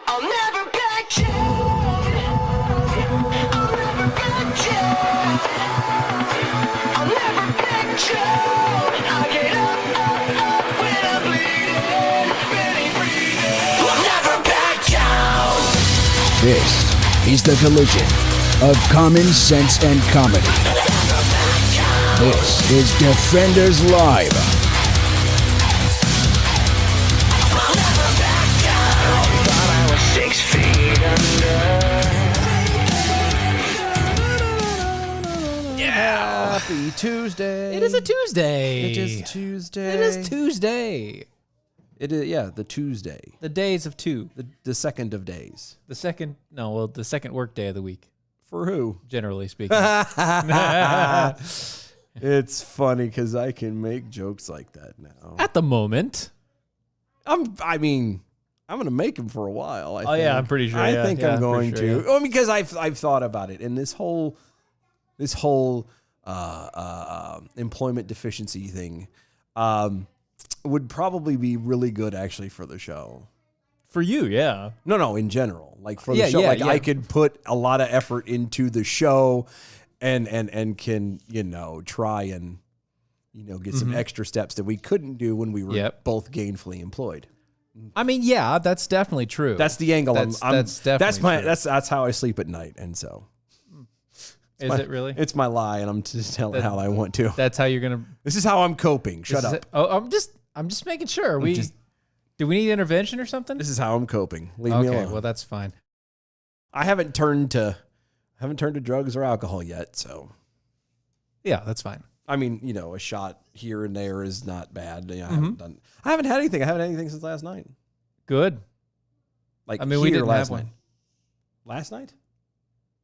I'll never back down. I'll never back down. I'll never back down. I get up when I'm bleeding, ready, breathing. I'll never back down. This is the collision of common sense and comedy. This is Defenders Live. I'll never back down. Thought I was 6 feet under. Happy Tuesday. It is a Tuesday. It is Tuesday. It is Tuesday. It is, yeah, the Tuesday. The days of two. The second of days. The second work day of the week, For who? generally speaking. It's funny because I can make jokes like that now. At the moment. I'm going to make them for a while. I think. Yeah, I'm pretty sure. I think I'm for going sure, to. yeah. Well, because I've thought about it, and this whole employment deficiency thing would probably be really good actually for the show. For you, yeah. No, in general, like for the Yeah, show, yeah, like yeah. I could put a lot of effort into the show, and can try and get some extra steps that we couldn't do when we were Yep. both gainfully employed. I mean, yeah, that's definitely true. That's the angle. That's definitely true. That's how I sleep at night, and so Is it really? it's my lie, and I'm just telling how I want to. That's how you're gonna. This is how I'm coping. Shut up. I'm just making sure. Do we need intervention or something? This is how I'm coping. Leave me Okay, alone. well that's fine. I haven't turned to drugs or alcohol yet, so. Yeah, that's fine. I mean, a shot here and there is not bad. I haven't had anything. I haven't had anything since last night. Good. Like, I mean, we here didn't last have one. night. Last night?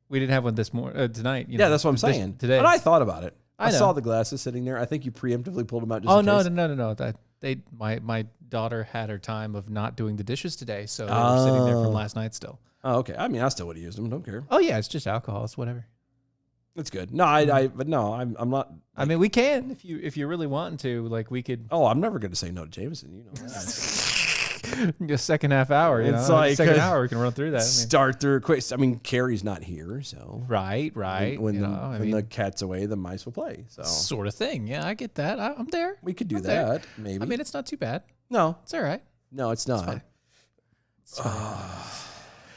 We didn't have one this morning, tonight. Yeah, that's what I'm saying. Today. And I thought about it. I know. saw the glasses sitting there. I think you preemptively pulled them out just Oh in no, case. no. My daughter had her time of not doing the dishes today, so they were sitting there from last night still. Oh, okay. I mean, I still would have used them. Don't care. Oh yeah, it's just alcohol. It's whatever. That's good. No, but no, I'm not. I mean, we can if you're really wanting to. Like we could. Oh, I'm never going to say no to Jameson. You know that. The second half hour. It's like like, second hour. We can run through that. Start through quick. I mean, Carrie's not here, so Right. When the cat's away, the mice will play. So sort of thing. Yeah, I get that. I'm there. we could do I'm there. that. Maybe. I mean, it's not too bad. no, It's all right. no, it's not. fine. It's fine.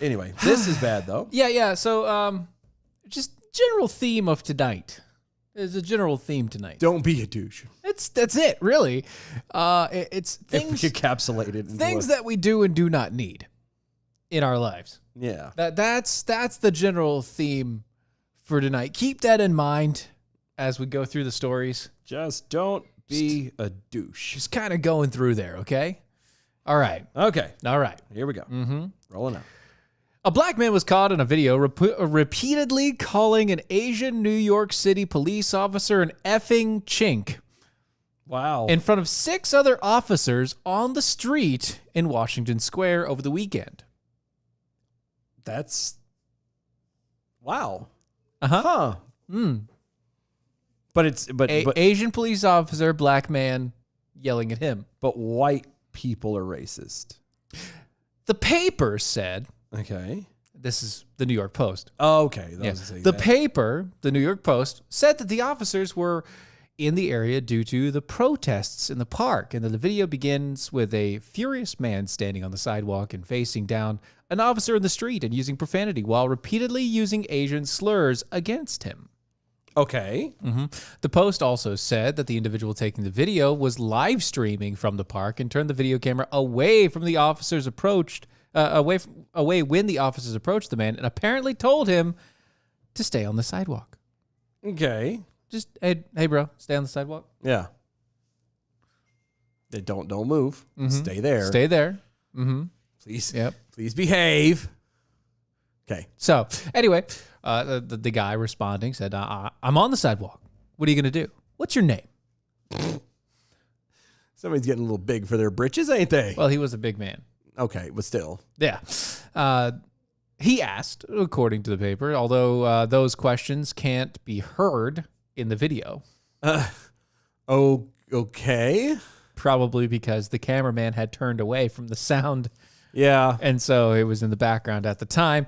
Anyway, this is bad though. Yeah. So, just general theme of tonight. There's a general theme tonight. Don't be a douche. That's it, really. It's things If we encapsulate it. things that we do and do not need in our lives. Yeah. That's the general theme for tonight. Keep that in mind as we go through the stories. Just don't be a douche. Just kind of going through there, okay? All right. Okay. All right. Here we go. Mm-hmm. Rolling out. A black man was caught in a video repeatedly calling an Asian New York City police officer an effing chink Wow. in front of 6 other officers on the street in Washington Square over the weekend. That's. Wow. Uh-huh. Huh. But it's but Asian police officer, black man, yelling at him. but white people are racist. The paper said, Okay. this is the New York Post. Oh, okay. That Yeah. was The paper, the New York Post, said that the officers were in the area due to the protests in the park. And the video begins with a furious man standing on the sidewalk and facing down an officer in the street and using profanity while repeatedly using Asian slurs against him. Okay. The Post also said that the individual taking the video was live streaming from the park and turned the video camera away from the officers away when the officers approached the man and apparently told him to stay on the sidewalk. Okay. Just hey bro, stay on the sidewalk. Yeah. They don't move. Stay there. Stay there. Please. Yep. Please behave. Okay. So anyway, the guy responding said, "I'm on the sidewalk. What are you gonna do? What's your name?" Somebody's getting a little big for their britches, ain't they? Well, he was a big man. Okay, but still. Yeah. He asked, according to the paper, although those questions can't be heard in the video. Oh, okay. Probably because the cameraman had turned away from the sound Yeah. And so it was in the background at the time.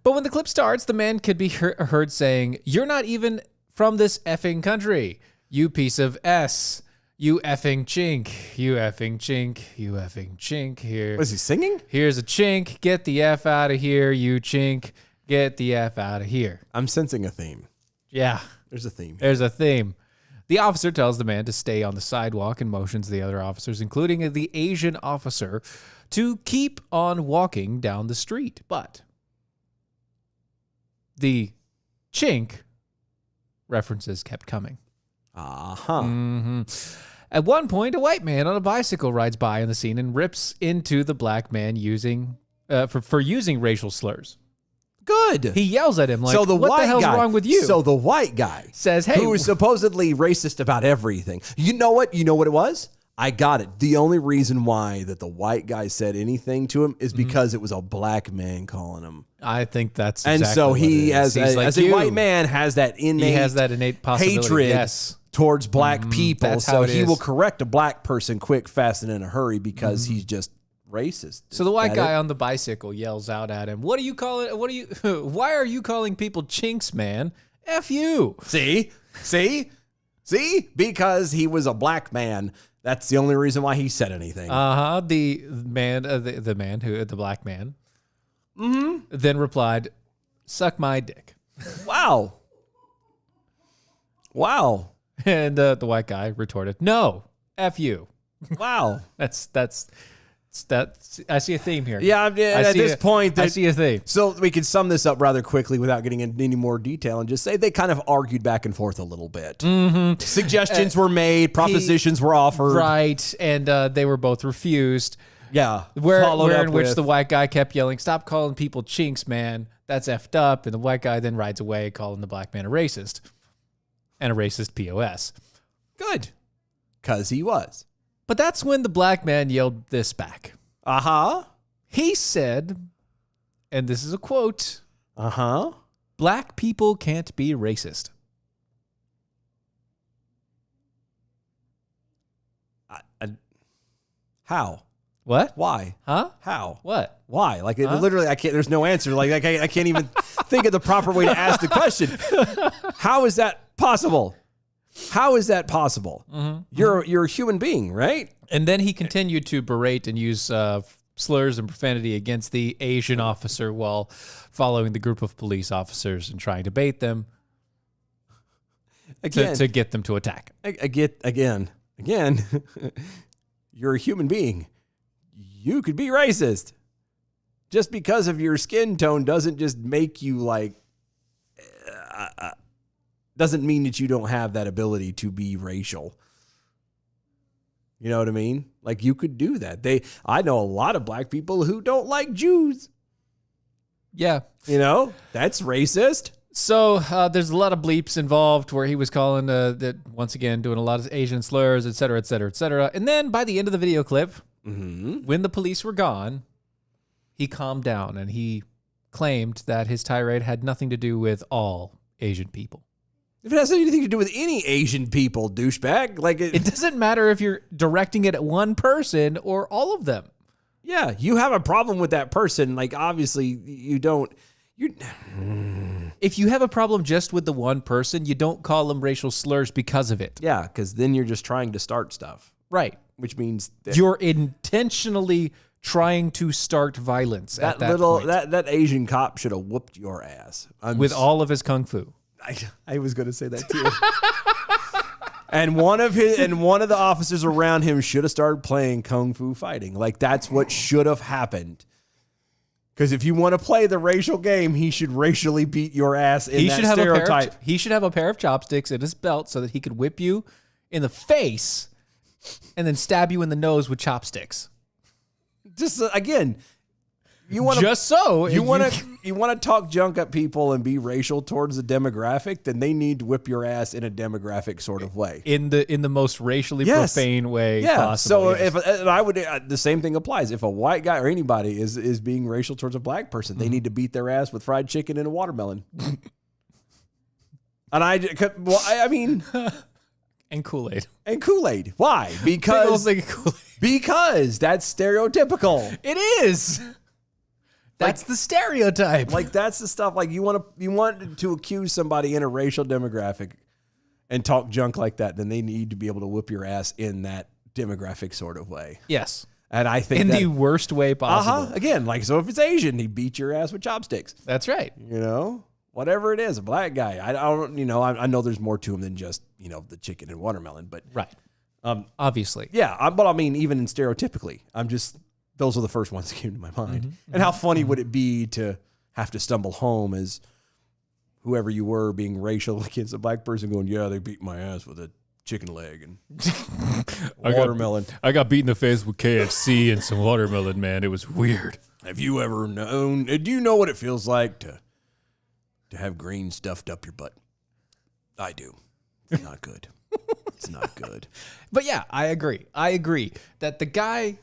But when the clip starts, the man could be heard saying, "You're not even from this effing country. You piece of S. You effing chink. You effing chink. You effing chink. Here. Was he singing? Here's a chink. Get the F out of here, you chink. Get the F out of here." I'm sensing a theme. Yeah, There's a theme. there's a theme. The officer tells the man to stay on the sidewalk and motions the other officers, including the Asian officer, to keep on walking down the street. But the chink references kept coming. Uh-huh. At one point, a white man on a bicycle rides by on the scene and rips into the black man for using racial slurs. Good. He yells at him like, So the "What white the hell's guy, wrong with you?" So the white guy says, "Hey, who is supposedly racist about everything. You know what? You know what it was? I got it. The only reason why that the white guy said anything to him is because it was a black man calling him. I think that's And exactly so what he, it is. as He's like a you. white man, has that innate possibility. hatred Yes. towards black people. that's So how it he is. will correct a black person quick, fast, and in a hurry because he's just racist. So the white Is that guy it? on the bicycle yells out at him, "What are you calling? What are you? Why are you calling people chinks, man? F you." See? Because he was a black man. That's the only reason why he said anything. The black man, then replied, "Suck my dick." Wow. And the white guy retorted, "No, F you." Wow. That's I see a theme here. Yeah, at this point, I see a theme. So we can sum this up rather quickly without getting into any more detail and just say they kind of argued back and forth a little bit. Suggestions were made, propositions were offered. Right, and they were both refused. Yeah. Where Followed up in which with- the white guy kept yelling, "Stop calling people chinks, man. That's effed up." And the white guy then rides away, calling the black man a racist. And a racist POS. Good. Because he was. But that's when the black man yelled this back. Uh-huh. He said, and this is a quote, Uh-huh. "Black people can't be racist." How? What? Why? Huh? How? What? Why? Like, literally, I can't, there's no answer. Like, I can't even think of the proper way to ask the question. How is that possible? How is that possible? You're a human being, right? And then he continued to berate and use slurs and profanity against the Asian officer while following the group of police officers and trying to bait them to get them to attack. Again, you're a human being. You could be racist. Just because of your skin tone doesn't just make you like, doesn't mean that you don't have that ability to be racial. You know what I mean? Like, you could do that. I know a lot of black people who don't like Jews. Yeah. You know, that's racist. So there's a lot of bleeps involved where he was calling that once again doing a lot of Asian slurs, et cetera, et cetera, et cetera. And then by the end of the video clip, when the police were gone, he calmed down and he claimed that his tirade had nothing to do with all Asian people. If it has anything to do with any Asian people, douchebag, like It doesn't matter if you're directing it at one person or all of them. yeah, you have a problem with that person. Like, obviously, you don't. If you have a problem just with the one person, you don't call them racial slurs because of it. Yeah, because then you're just trying to start stuff, Right. which means that You're intentionally trying to start violence at that little point that Asian cop should have whooped your ass with all of his kung fu. I was going to say that too. And one of the officers around him should have started playing kung fu fighting. Like, that's what should have happened. Because if you want to play the racial game, he should racially beat your ass in that stereotype. He should have a pair of chopsticks in his belt so that he could whip you in the face and then stab you in the nose with chopsticks. Just again, you want Just so you want to talk junk at people and be racial towards the demographic, then they need to whip your ass in a demographic sort of way. in the most racially Yes. profane way Yeah. possible. So if I would, the same thing applies. If a white guy or anybody is being racial towards a black person, they need to beat their ass with fried chicken and a watermelon. And I mean, And Kool-Aid. and Kool-Aid. Why? Big old Because thing of Kool-Aid. because that's stereotypical. It is. That's the stereotype. Like that's the stuff. Like you want to accuse somebody in a racial demographic and talk junk like that, then they need to be able to whoop your ass in that demographic sort of way. Yes. And I think In that, the worst way possible. again, like so if it's Asian, he beat your ass with chopsticks. That's right. You know, whatever it is, a black guy. I don't. You know, I know there's more to him than just the chicken and watermelon. But Right. Obviously. yeah, but I mean, even in stereotypically, those are the first ones that came to my mind. And how funny would it be to have to stumble home as whoever you were being racial against a black person going, yeah, they beat my ass with a chicken leg and watermelon. I got beat in the face with KFC and some watermelon, man. It was weird. Have you ever known, do you know what it feels like to have green stuffed up your butt? I do. It's not good. It's not good. But yeah, I agree. I agree that the guy,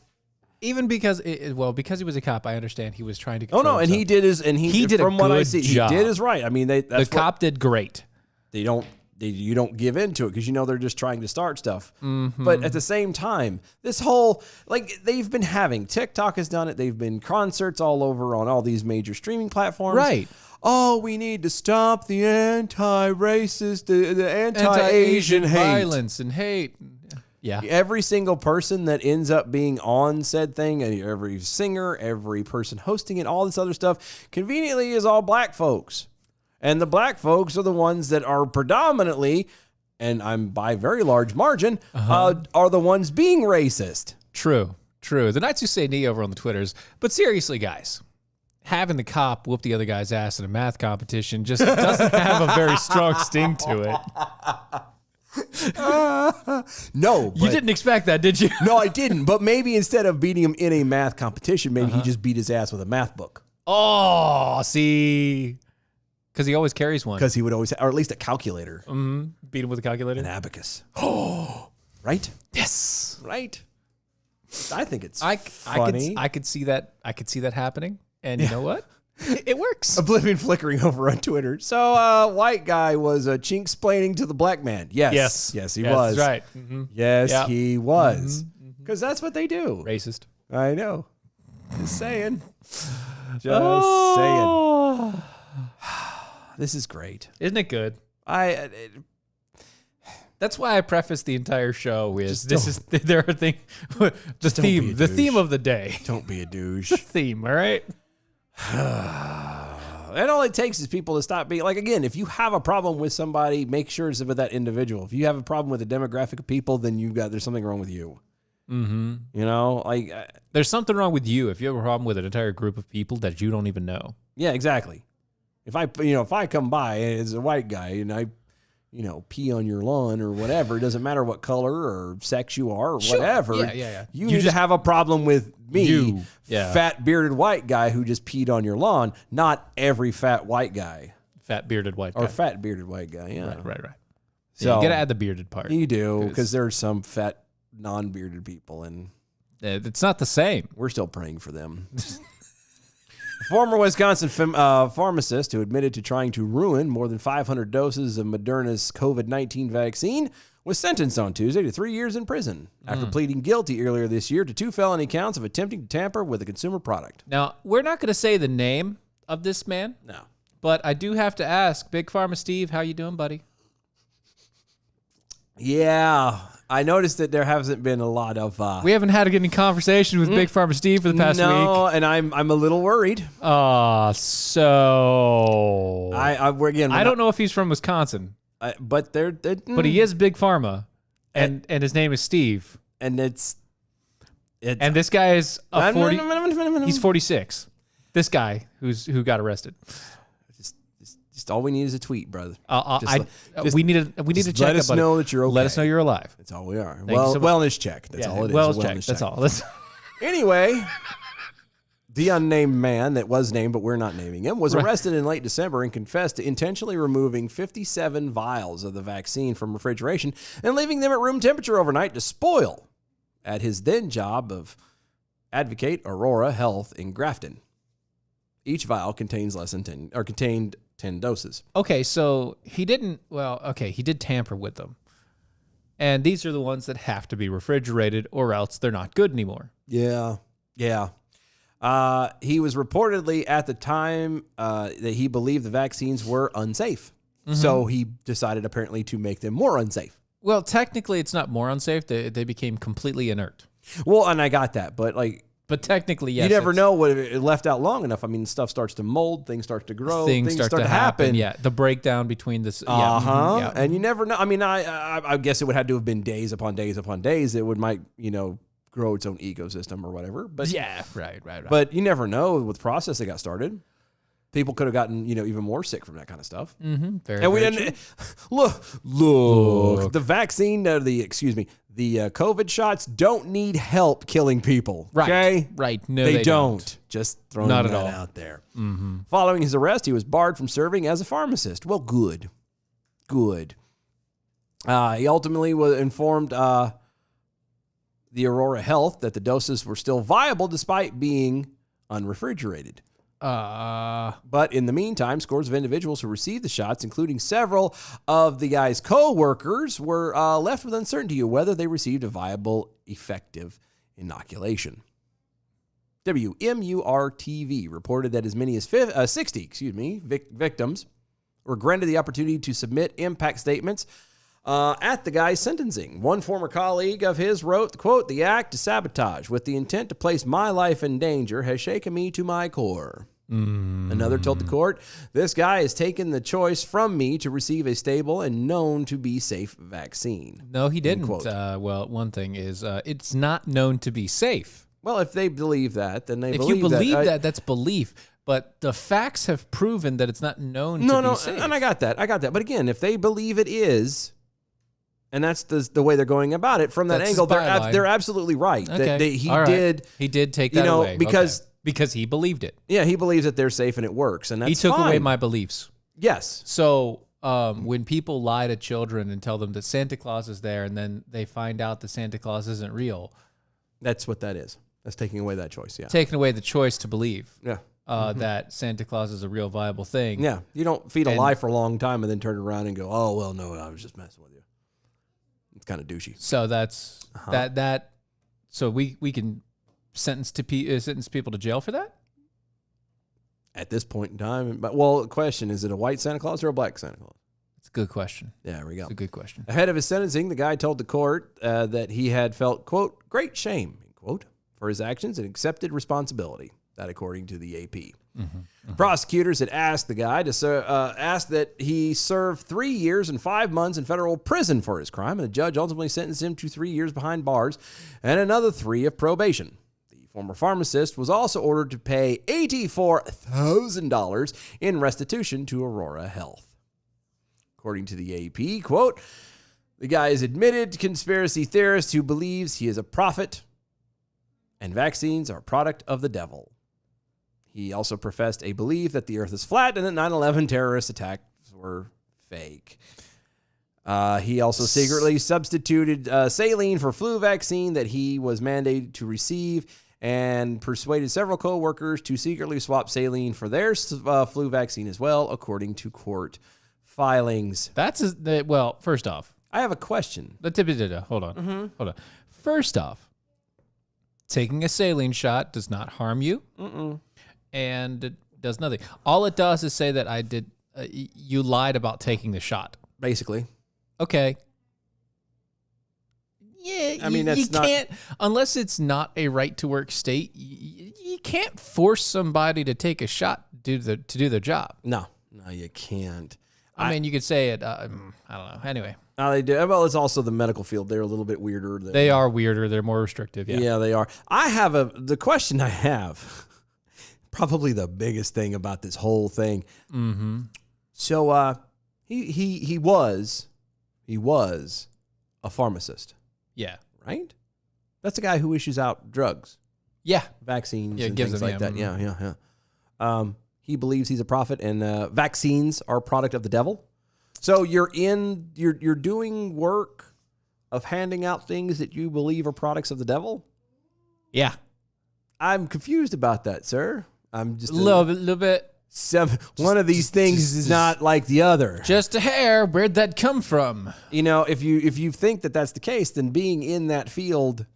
even because because he was a cop, I understand he was trying to Oh control no, and he himself. did He did a from what I good see, job. he did his right. I mean, The that's what- cop did great. you don't give into it because they're just trying to start stuff. But at the same time, this whole they've been having TikTok has done it. They've been concerts all over on all these major streaming platforms. Right. Oh, we need to stop the anti-racist, the anti-Asian hate. violence and hate. Yeah. Every single person that ends up being on said thing, and every singer, every person hosting it, all this other stuff, conveniently is all black folks. And the black folks are the ones that are predominantly, and I'm by very large margin, are the ones being racist. True. The Knights Who Say Knee over on the Twitters. But seriously, guys, having the cop whoop the other guy's ass in a math competition just doesn't have a very strong sting to it. No, You didn't expect that, did you? No, I didn't. But maybe instead of beating him in a math competition, maybe he just beat his ass with a math book. Oh, see. Because he always carries one. Because he would always, or at least a calculator, Beat him with a calculator. an abacus. Oh, right, Yes. right. I think it's I funny. could see that. I could see that happening. And you know what? It works. Oblivion flickering over on Twitter. So, white guy was chink-splaining to the black man. Yes, he was. That's right. Yes, Yeah. he was. Because that's what they do. Racist. I know. Just saying. Just Oh. saying. This is great. Isn't it good? That's That's why I preface the entire show with Just this is there are things the don't be a theme the douche. theme of the day. don't be a douche. Theme, all right? And all it takes is people to stop being like, again, if you have a problem with somebody, make sure it's with that individual. If you have a problem with a demographic of people, then there's something wrong with you. Mm-hmm. You know, like, There's something wrong with you if you have a problem with an entire group of people that you don't even know. yeah, exactly. If I come by as a white guy and I, pee on your lawn or whatever, it doesn't matter what color or sex you are or whatever. Yeah. You need to have a problem with me, Yeah. fat bearded white guy who just peed on your lawn, not every fat white guy Fat bearded white guy. or fat bearded white guy. Yeah, Right. So Yeah, you gotta add the bearded part. you do because there's some fat non-bearded people and It's not the same. we're still praying for them. Former Wisconsin pharmacist who admitted to trying to ruin more than 500 doses of Moderna's COVID-19 vaccine was sentenced on Tuesday to 3 years in prison after pleading guilty earlier this year to 2 felony counts of attempting to tamper with a consumer product. Now, we're not gonna say the name of this man, No. but I do have to ask, Big Pharma Steve, how you doing, buddy? Yeah, I noticed that there hasn't been a lot of We haven't had any conversation with Big Pharma Steve for the past week. no, and I'm a little worried. So I don't know if he's from Wisconsin, but but he is Big Pharma, and his name is Steve. and it's And this guy is a 40. He's 46. This guy who got arrested. just all we need is a tweet, brother. We need to just check. let us buddy. know that you're Let okay. us know you're alive. That's all we are. you so much. Wellness check. That's all it is. Wellness a check. That's all. That's Anyway, the unnamed man that was named, but we're not naming him, was arrested in late December and confessed to intentionally removing 57 vials of the vaccine from refrigeration and leaving them at room temperature overnight to spoil at his then job of Advocate Aurora Health in Grafton. Each vial contained 10 doses. okay. So he didn't. Well, okay. He did tamper with them, And these are the ones that have to be refrigerated or else they're not good anymore. Yeah. Yeah. He was reportedly at the time that he believed the vaccines were unsafe. So he decided apparently to make them more unsafe. Well, technically, it's not more unsafe. They became completely inert. Well, and I got that, but But technically, yes. you never it's- know what if it left out long enough. I mean, stuff starts to mold, things start to grow, Things start to happen. Yeah, the breakdown between this. Yeah, And you never know. I mean, I guess it would have to have been days upon days upon days. It might grow its own ecosystem or whatever. But yeah, right. But you never know with the process that got started. People could have gotten even more sick from that kind of stuff. Very, And we very didn't true. look. The vaccine, the COVID shots don't need help killing people. Right. Okay? Right. No, they they don't. Just throwing Not that at all. out there. Following his arrest, he was barred from serving as a pharmacist. Well, good. He ultimately was informed the Aurora Health that the doses were still viable despite being unrefrigerated. But in the meantime, scores of individuals who received the shots, including several of the guy's co-workers, were left with uncertainty of whether they received a viable, effective inoculation. WMUR-TV reported that as many as 60 victims were granted the opportunity to submit impact statements at the guy's sentencing. One former colleague of his wrote, quote, "The act to sabotage with the intent to place my life in danger has shaken me to my core." Another told the court, "This guy has taken the choice from me to receive a stable and known to be safe vaccine." No, he didn't. quote. Well, one thing is it's not known to be safe. Well, if they believe that, then they If believe you believe that. that, that's belief. But the facts have proven that it's not known to be safe. And I got that. But again, if they believe it is, and that's the way they're going about it, from that That's angle, his byline. they're absolutely right. Okay. That he All right. did. He did take that away. because Okay. Because he believed it. Yeah, he believes that they're safe and it works, and that's He took fine. away my beliefs. Yes. So when people lie to children and tell them that Santa Claus is there and then they find out that Santa Claus isn't real, That's what that is. That's taking away that choice. Yeah. taking away the choice to believe Yeah. that Santa Claus is a real viable thing. Yeah. You don't feed a And- lie for a long time and then turn around and go, "Oh, well, no, I was just messing with you." It's kind of douchey. So that's that. So we can sentence people to jail for that. At this point in time, but the question is: it a white Santa Claus or a black Santa Claus? It's a good question. Yeah, there we go. It's a good question. Ahead of his sentencing, the guy told the court that he had felt, quote, "great shame," end quote, for his actions and accepted responsibility. That, according to the AP. Prosecutors had asked the guy to ask that he serve 3 years and 5 months in federal prison for his crime, and the judge ultimately sentenced him to 3 years behind bars and another 3 of probation. The former pharmacist was also ordered to pay $84,000 in restitution to Aurora Health. According to the AP, quote, "The guy is admitted conspiracy theorist who believes he is a prophet and vaccines are a product of the devil. He also professed a belief that the earth is flat and that 9/11 terrorist attacks were fake. He also secretly substituted saline for flu vaccine that he was mandated to receive and persuaded several co-workers to secretly swap saline for their flu vaccine as well, according to court filings." Well, first off, I have a question. hold on. First off, taking a saline shot does not harm you, and it does nothing. All it does is say that you lied about taking the shot. Basically. Okay. Yeah, I mean, that's you not- can't unless it's not a right to work state. You can't force somebody to take a shot to do their job. No, you can't. I mean, you could say it. I don't know. Anyway, They do. Well, it's also the medical field. They're a little bit weirder. they are weirder. They're more restrictive. Yeah. Yeah, they are. The question I have, probably the biggest thing about this whole thing. Mm-hmm. So he was a pharmacist, Yeah. right? That's a guy who issues out drugs, Yeah. vaccines, Yeah, and gives things them, like yeah, that. Yeah. He believes he's a prophet, and vaccines are a product of the devil. So you're doing work of handing out things that you believe are products of the devil. Yeah. I'm confused about that, sir. I'm just A little bit. one of these things is not like the other. Just a hair. Where'd that come from? You know, if you think that that's the case, then being in that field,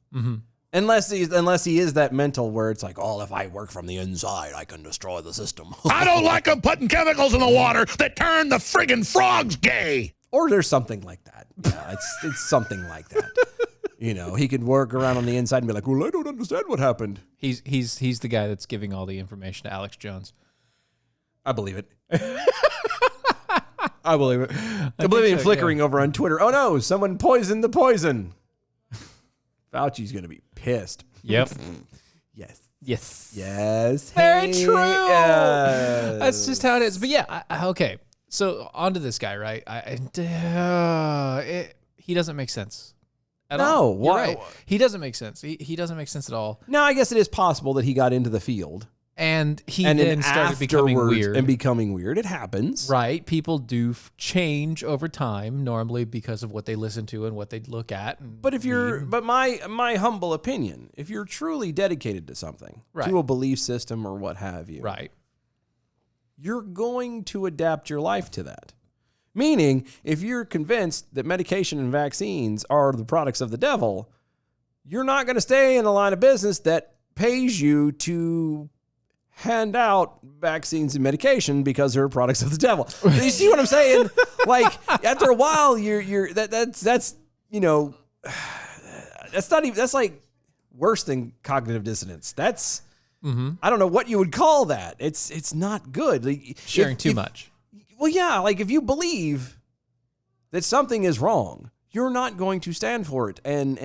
unless he is that mental where it's like, oh, if I work from the inside, I can destroy the system. I don't like them putting chemicals in the water that turn the friggin' frogs gay. Or there's something like that. Yeah, it's something like that. You know, he could work around on the inside and be like, well, I don't understand what happened. He's the guy that's giving all the information to Alex Jones. I believe it. I believe it. Oblivion flickering over on Twitter. Oh no, someone poisoned the poison. Fauci's going to be pissed. Yep. Yes. Yes. Yes. Very Hey, true. yes. That's just how it is. But yeah, okay. So on to this guy, right? He doesn't make sense. At No, all. You're why- right. He doesn't make sense. He doesn't make sense at all. Now, I guess it is possible that he got into the field And he and then started becoming afterwards- weird. And becoming weird. It happens. Right. People do change over time, normally because of what they listen to and what they look at. And But if you're, but my humble opinion, if you're truly dedicated to something, Right. to a belief system or what have you, right. you're going to adapt your life to that. Meaning, if you're convinced that medication and vaccines are the products of the devil, you're not going to stay in a line of business that pays you to hand out vaccines and medication because they're products of the devil. You see what I'm saying? Like, after a while, that's you know, that's not even, that's like worse than cognitive dissonance. That's, I don't know what you would call that. It's not good. Like, Sharing too much. Well, yeah, like if you believe that something is wrong, you're not going to stand for it. And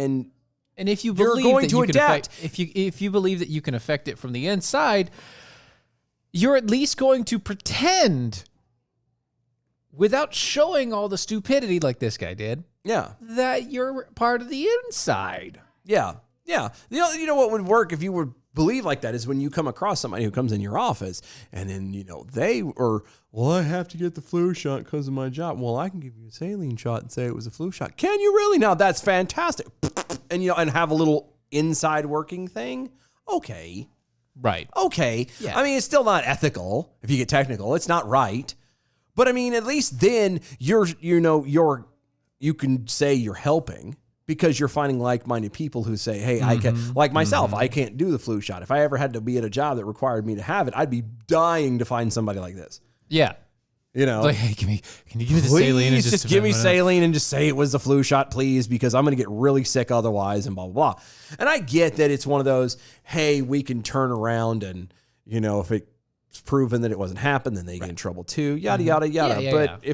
if you You're believe going that to you can adapt. affect, if you believe that you can affect it from the inside, you're at least going to pretend, without showing all the stupidity like this guy did, yeah, that you're part of the inside. yeah. You know what would work if you would believe like that is when you come across somebody who comes in your office and then, you know, they are, well, I have to get the flu shot because of my job. Well, I can give you a saline shot and say it was a flu shot. Can you really? Now that's fantastic. And, you know, and have a little inside working thing. Okay. Right. Okay. Yeah. I mean, it's still not ethical if you get technical. It's not right. But I mean, at least then you can say you're helping because you're finding like-minded people who say, hey, I can, like myself, I can't do the flu shot. If I ever had to be at a job that required me to have it, I'd be dying to find somebody like this. Yeah. You know, Like, hey, can you give me the saline? And please just give me saline and just say it was the flu shot, please, because I'm going to get really sick otherwise and blah, blah, blah. And I get that it's one of those, hey, we can turn around and, you know, if it's proven that it wasn't happened, then they get in trouble too, yada, yada, yada. Yeah, but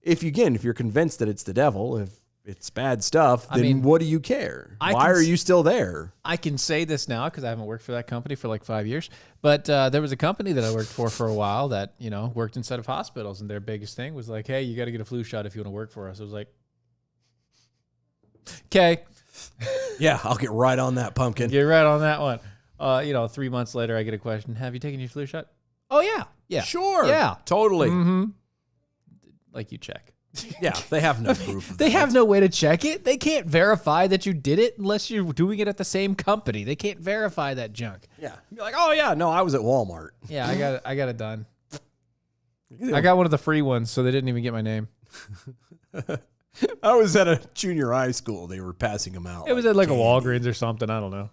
if you're convinced that it's the devil, if it's bad stuff, then mean, what do you care? I Why can are s- you still there? I can say this now because I haven't worked for that company for like 5 years. But there was a company that I worked for a while that, you know, worked inside of hospitals. And their biggest thing was like, hey, you got to get a flu shot if you want to work for us. I was like, okay, Yeah, I'll get right on that, pumpkin. get right on that one. You know, 3 months later, I get a question. Have you taken your flu shot? Oh, yeah. Yeah. Sure. Yeah. Totally. Like you check. Yeah, they have no proof of They that. have no way to check it. They can't verify that you did it unless you're doing it at the same company. They can't verify that junk. Yeah. You're like, oh, yeah, no, I was at Walmart. Yeah, I got it done. I got one of the free ones, so they didn't even get my name. I was at a junior high school. They were passing them out. It was at like a Walgreens or something. I don't know.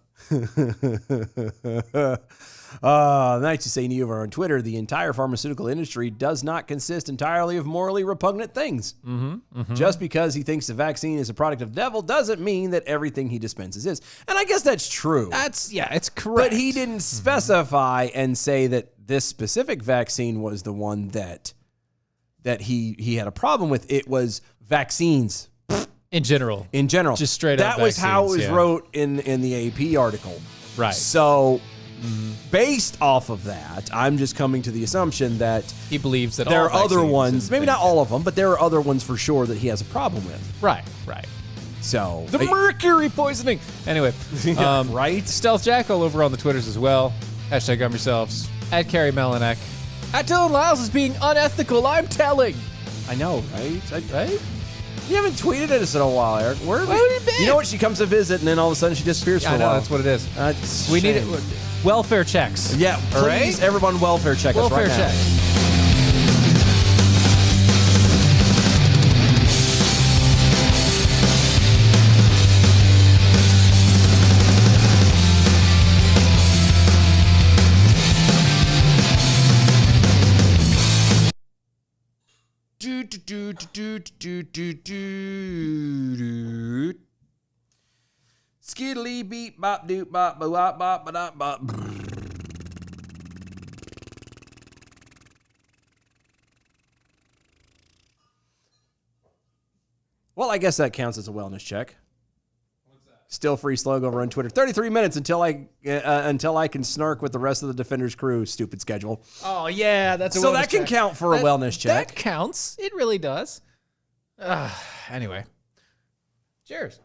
Nice to say, over on Twitter, the entire pharmaceutical industry does not consist entirely of morally repugnant things. Just because he thinks the vaccine is a product of the devil doesn't mean that everything he dispenses is. And I guess that's true. It's correct. But he didn't specify and say that this specific vaccine was the one that he had a problem with. It was vaccines in general. in general. Just straight up That was how it was vaccines, yeah. wrote in the AP article. Right. So, based off of that, I'm just coming to the assumption that He believes that there all are other vaccines ones, and maybe not things- all of them, but there are other ones for sure that he has a problem with. Right. So, The mercury poisoning. Anyway, right? Stealth Jack all over on the Twitters as well. Hashtag arm yourselves. At Carrie Melinek. At Dylan Lyles is being unethical. I'm telling. I know, right? Right? You haven't tweeted at us in a while, Eric. Where have Where have you been? You know what? She comes to visit, and then all of a sudden she disappears for I a know, while. that's what it is. It's a We need it. shame. Welfare checks. Yeah, All right? please, everyone, welfare check us Welfare right now. check. Skiddly beep bop doop bop bop bop bop bop. Well, I guess that counts as a wellness check. Still free slug over on Twitter. 33 minutes until I can snark with the rest of the Defenders crew. Stupid schedule. Oh, yeah. That's a So wellness that can check. count for a wellness check. That counts. It really does. Anyway. Cheers.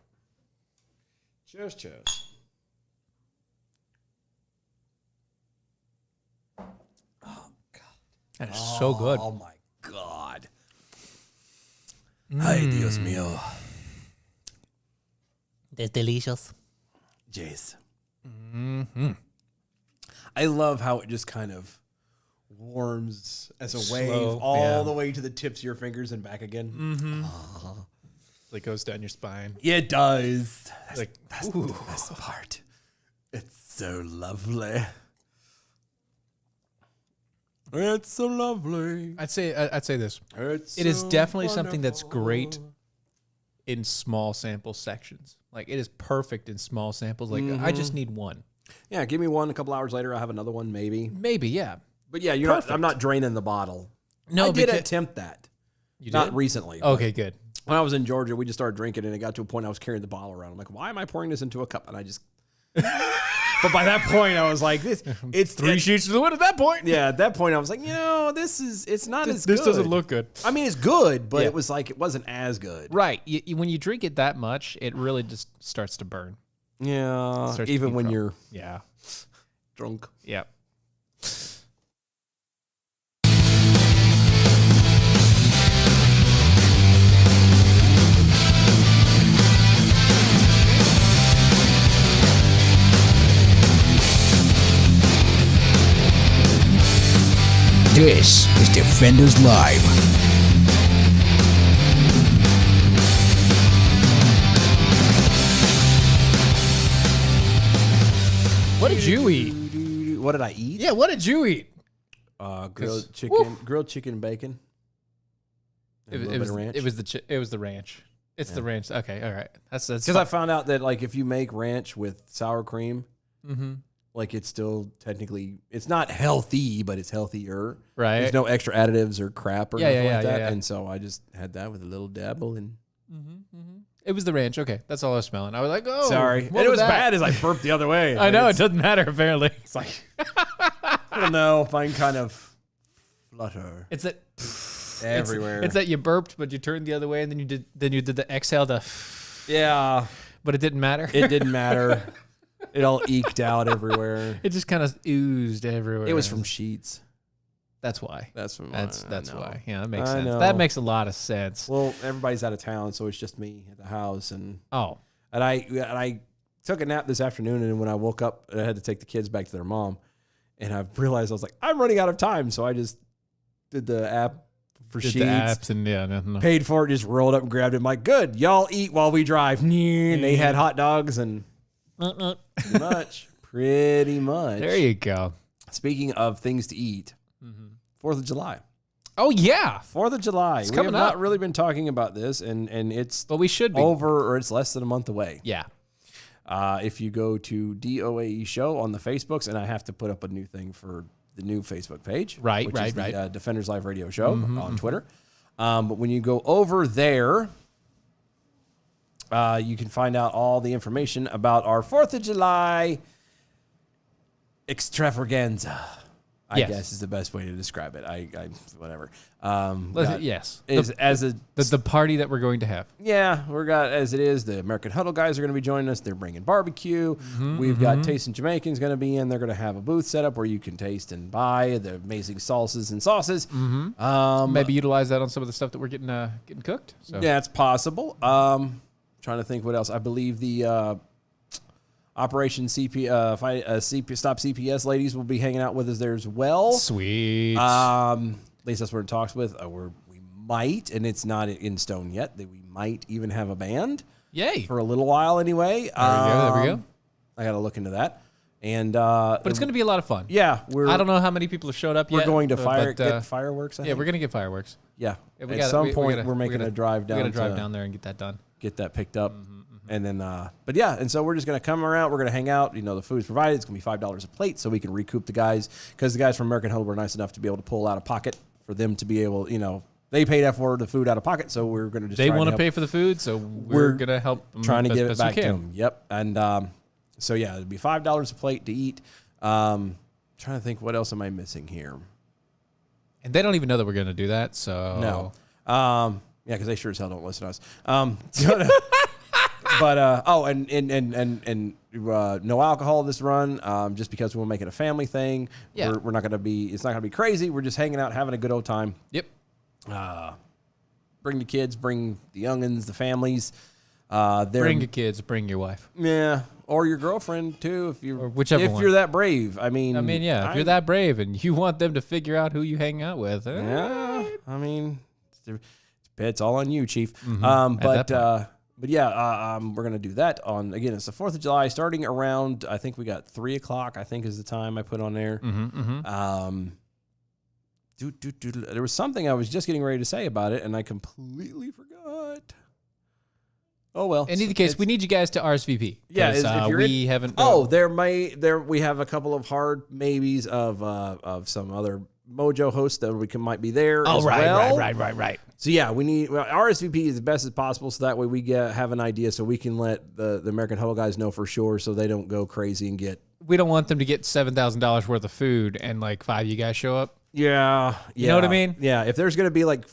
Cheers, cheers. That is so good. Oh my God. Ay, Dios mío. It's delicious. Jeez. I love how it just kind of warms as a wave Slow, all yeah. the way to the tips of your fingers and back again. It goes down your spine. Yeah, it does. Like, That's the best part. It's so lovely. It's so lovely. I'd say this. It's It is so definitely something that's great wonderful. in small sample sections. Like, it is perfect in small samples. Like, I just need one. Yeah, give me one. A couple hours later, I'll have another one, maybe. Maybe, yeah. But yeah, I'm not draining the bottle. No, I did because- attempt that. You Not did? recently. but Okay, good. When I was in Georgia, we just started drinking, and it got to a point I was carrying the bottle around. I'm like, why am I pouring this into a cup? And I just. But by that point, I was like, it's Three sheets to the wind at that point. Yeah, at that point, I was like, it's not as good. This doesn't look good. I mean, it's good, but Yeah. it was like, it wasn't as good. Right. When you drink it that much, it really just starts to burn. Yeah. Starts to Even keep when from- you're Yeah. drunk. Yep. This is Defenders Live. What did you eat? What did I eat? Yeah, what did you eat? Grilled chicken, and bacon. And a little bit of ranch. It was the ranch. It's the ranch. Okay, all right. That's Because I found out that like if you make ranch with sour cream, Mm-hmm. like it's still technically it's not healthy, but it's healthier. Right. There's no extra additives or crap or Yeah, nothing yeah, like yeah, that. yeah. And so I just had that with a little dabble and It was the ranch. Okay, that's all I was smelling. I was like, oh, sorry. what And it was that? bad as I burped the other way. I know it It's doesn't matter. Apparently, like I don't know if I can kind of flutter it's that everywhere. It's that you burped, but you turned the other way, and then you did the exhale. Yeah. But it didn't matter. It didn't matter. It all eked out everywhere. It just kind of oozed everywhere. It was from sheets. That's why. That's from That's I know. why. Yeah, that makes I sense. know. That makes a lot of sense. Well, everybody's out of town, so it's just me at the house, and Oh, I took a nap this afternoon, and when I woke up, I had to take the kids back to their mom, and I realized I was like, I'm running out of time, so I just did the app for did Sheets, the apps and yeah, no. paid for it, just rolled up and grabbed it. I'm like, good, y'all eat while we drive. And they had hot dogs and pretty much. There you go. Speaking of things to eat, 4th of July. Oh yeah, 4th of July. We have coming not up. really been talking about this, and it's but we should be. over, or it's less than a month away. Yeah. If you go to DOAE Show on the Facebooks, and I have to put up a new thing for the new Facebook page. Right, which right, is the, right. Defenders Live Radio Show on Twitter. But when you go over there, you can find out all the information about our 4th of July extravaganza. I Yes. guess is the best way to describe it. I whatever. Yes. The party that we're going to have. Yeah, we're got as it is. The American Huddle guys are going to be joining us. They're bringing barbecue. We've got Tasting Jamaicans going to be in. They're going to have a booth set up where you can taste and buy the amazing salsas and sauces. Maybe utilize that on some of the stuff that we're getting cooked. So. Yeah, it's possible. Trying to think what else. I believe the Operation Stop CPS ladies will be hanging out with us there as well. Sweet. At least that's what it talks with. We might, and it's not in stone yet, that we might even have a band. Yay. For a little while anyway. There we go. I got to look into that. And But it's going to be a lot of fun. yeah, I don't know how many people have showed up we're yet. going to but, get fireworks. I Yeah, think. we're going to get fireworks. Yeah. Yeah, At some point, we're making a drive down. We're going to drive to down there and get that done. Get that picked up. And then, but yeah, and so we're just going to come around. We're going to hang out. You know, the food's provided. It's going to be $5 a plate so we can recoup the guys. Because the guys from American Huddle were nice enough to be able to pull out of pocket for them to be able, they paid for the food out of pocket. So we're going to just They want to pay for the food, so we're going to help them trying to best, give it best back we to can. them. Yep. And so, yeah, it'd be $5 a plate to eat. Trying to think, what else am I missing here? And they don't even know that we're going to do that, so... No. Yeah, because they sure as hell don't listen to us. But no alcohol this run, just because we'll make it a family thing. Yeah. We're not going to be. It's not going to be crazy. We're just hanging out, having a good old time. Yep. Bring the kids, bring the youngins, the families. Bring your kids, bring your wife. Yeah, or your girlfriend too, if you Or whichever if one. you're that brave. I mean, If you're that brave and you want them to figure out who you hang out with, Yeah, I mean, it's all on you, Chief. that point. But yeah, we're gonna do that on again. It's the 4th of July, starting around. I think we got 3 o'clock. I think is the time I put on there. There was something I was just getting ready to say about it, and I completely forgot. Oh well. In either case, we need you guys to RSVP. Yeah, 'cause, if you're we haven't. we have a couple of hard maybes of some other Mojo hosts that might be there. as well. right. So yeah, we need RSVP as best as possible, so that way we have an idea, so we can let the American Huddle guys know for sure, so they don't go crazy and get. We don't want them to get $7,000 worth of food and like 5 of you guys show up. Yeah, You know what I mean? Yeah, if there's gonna be like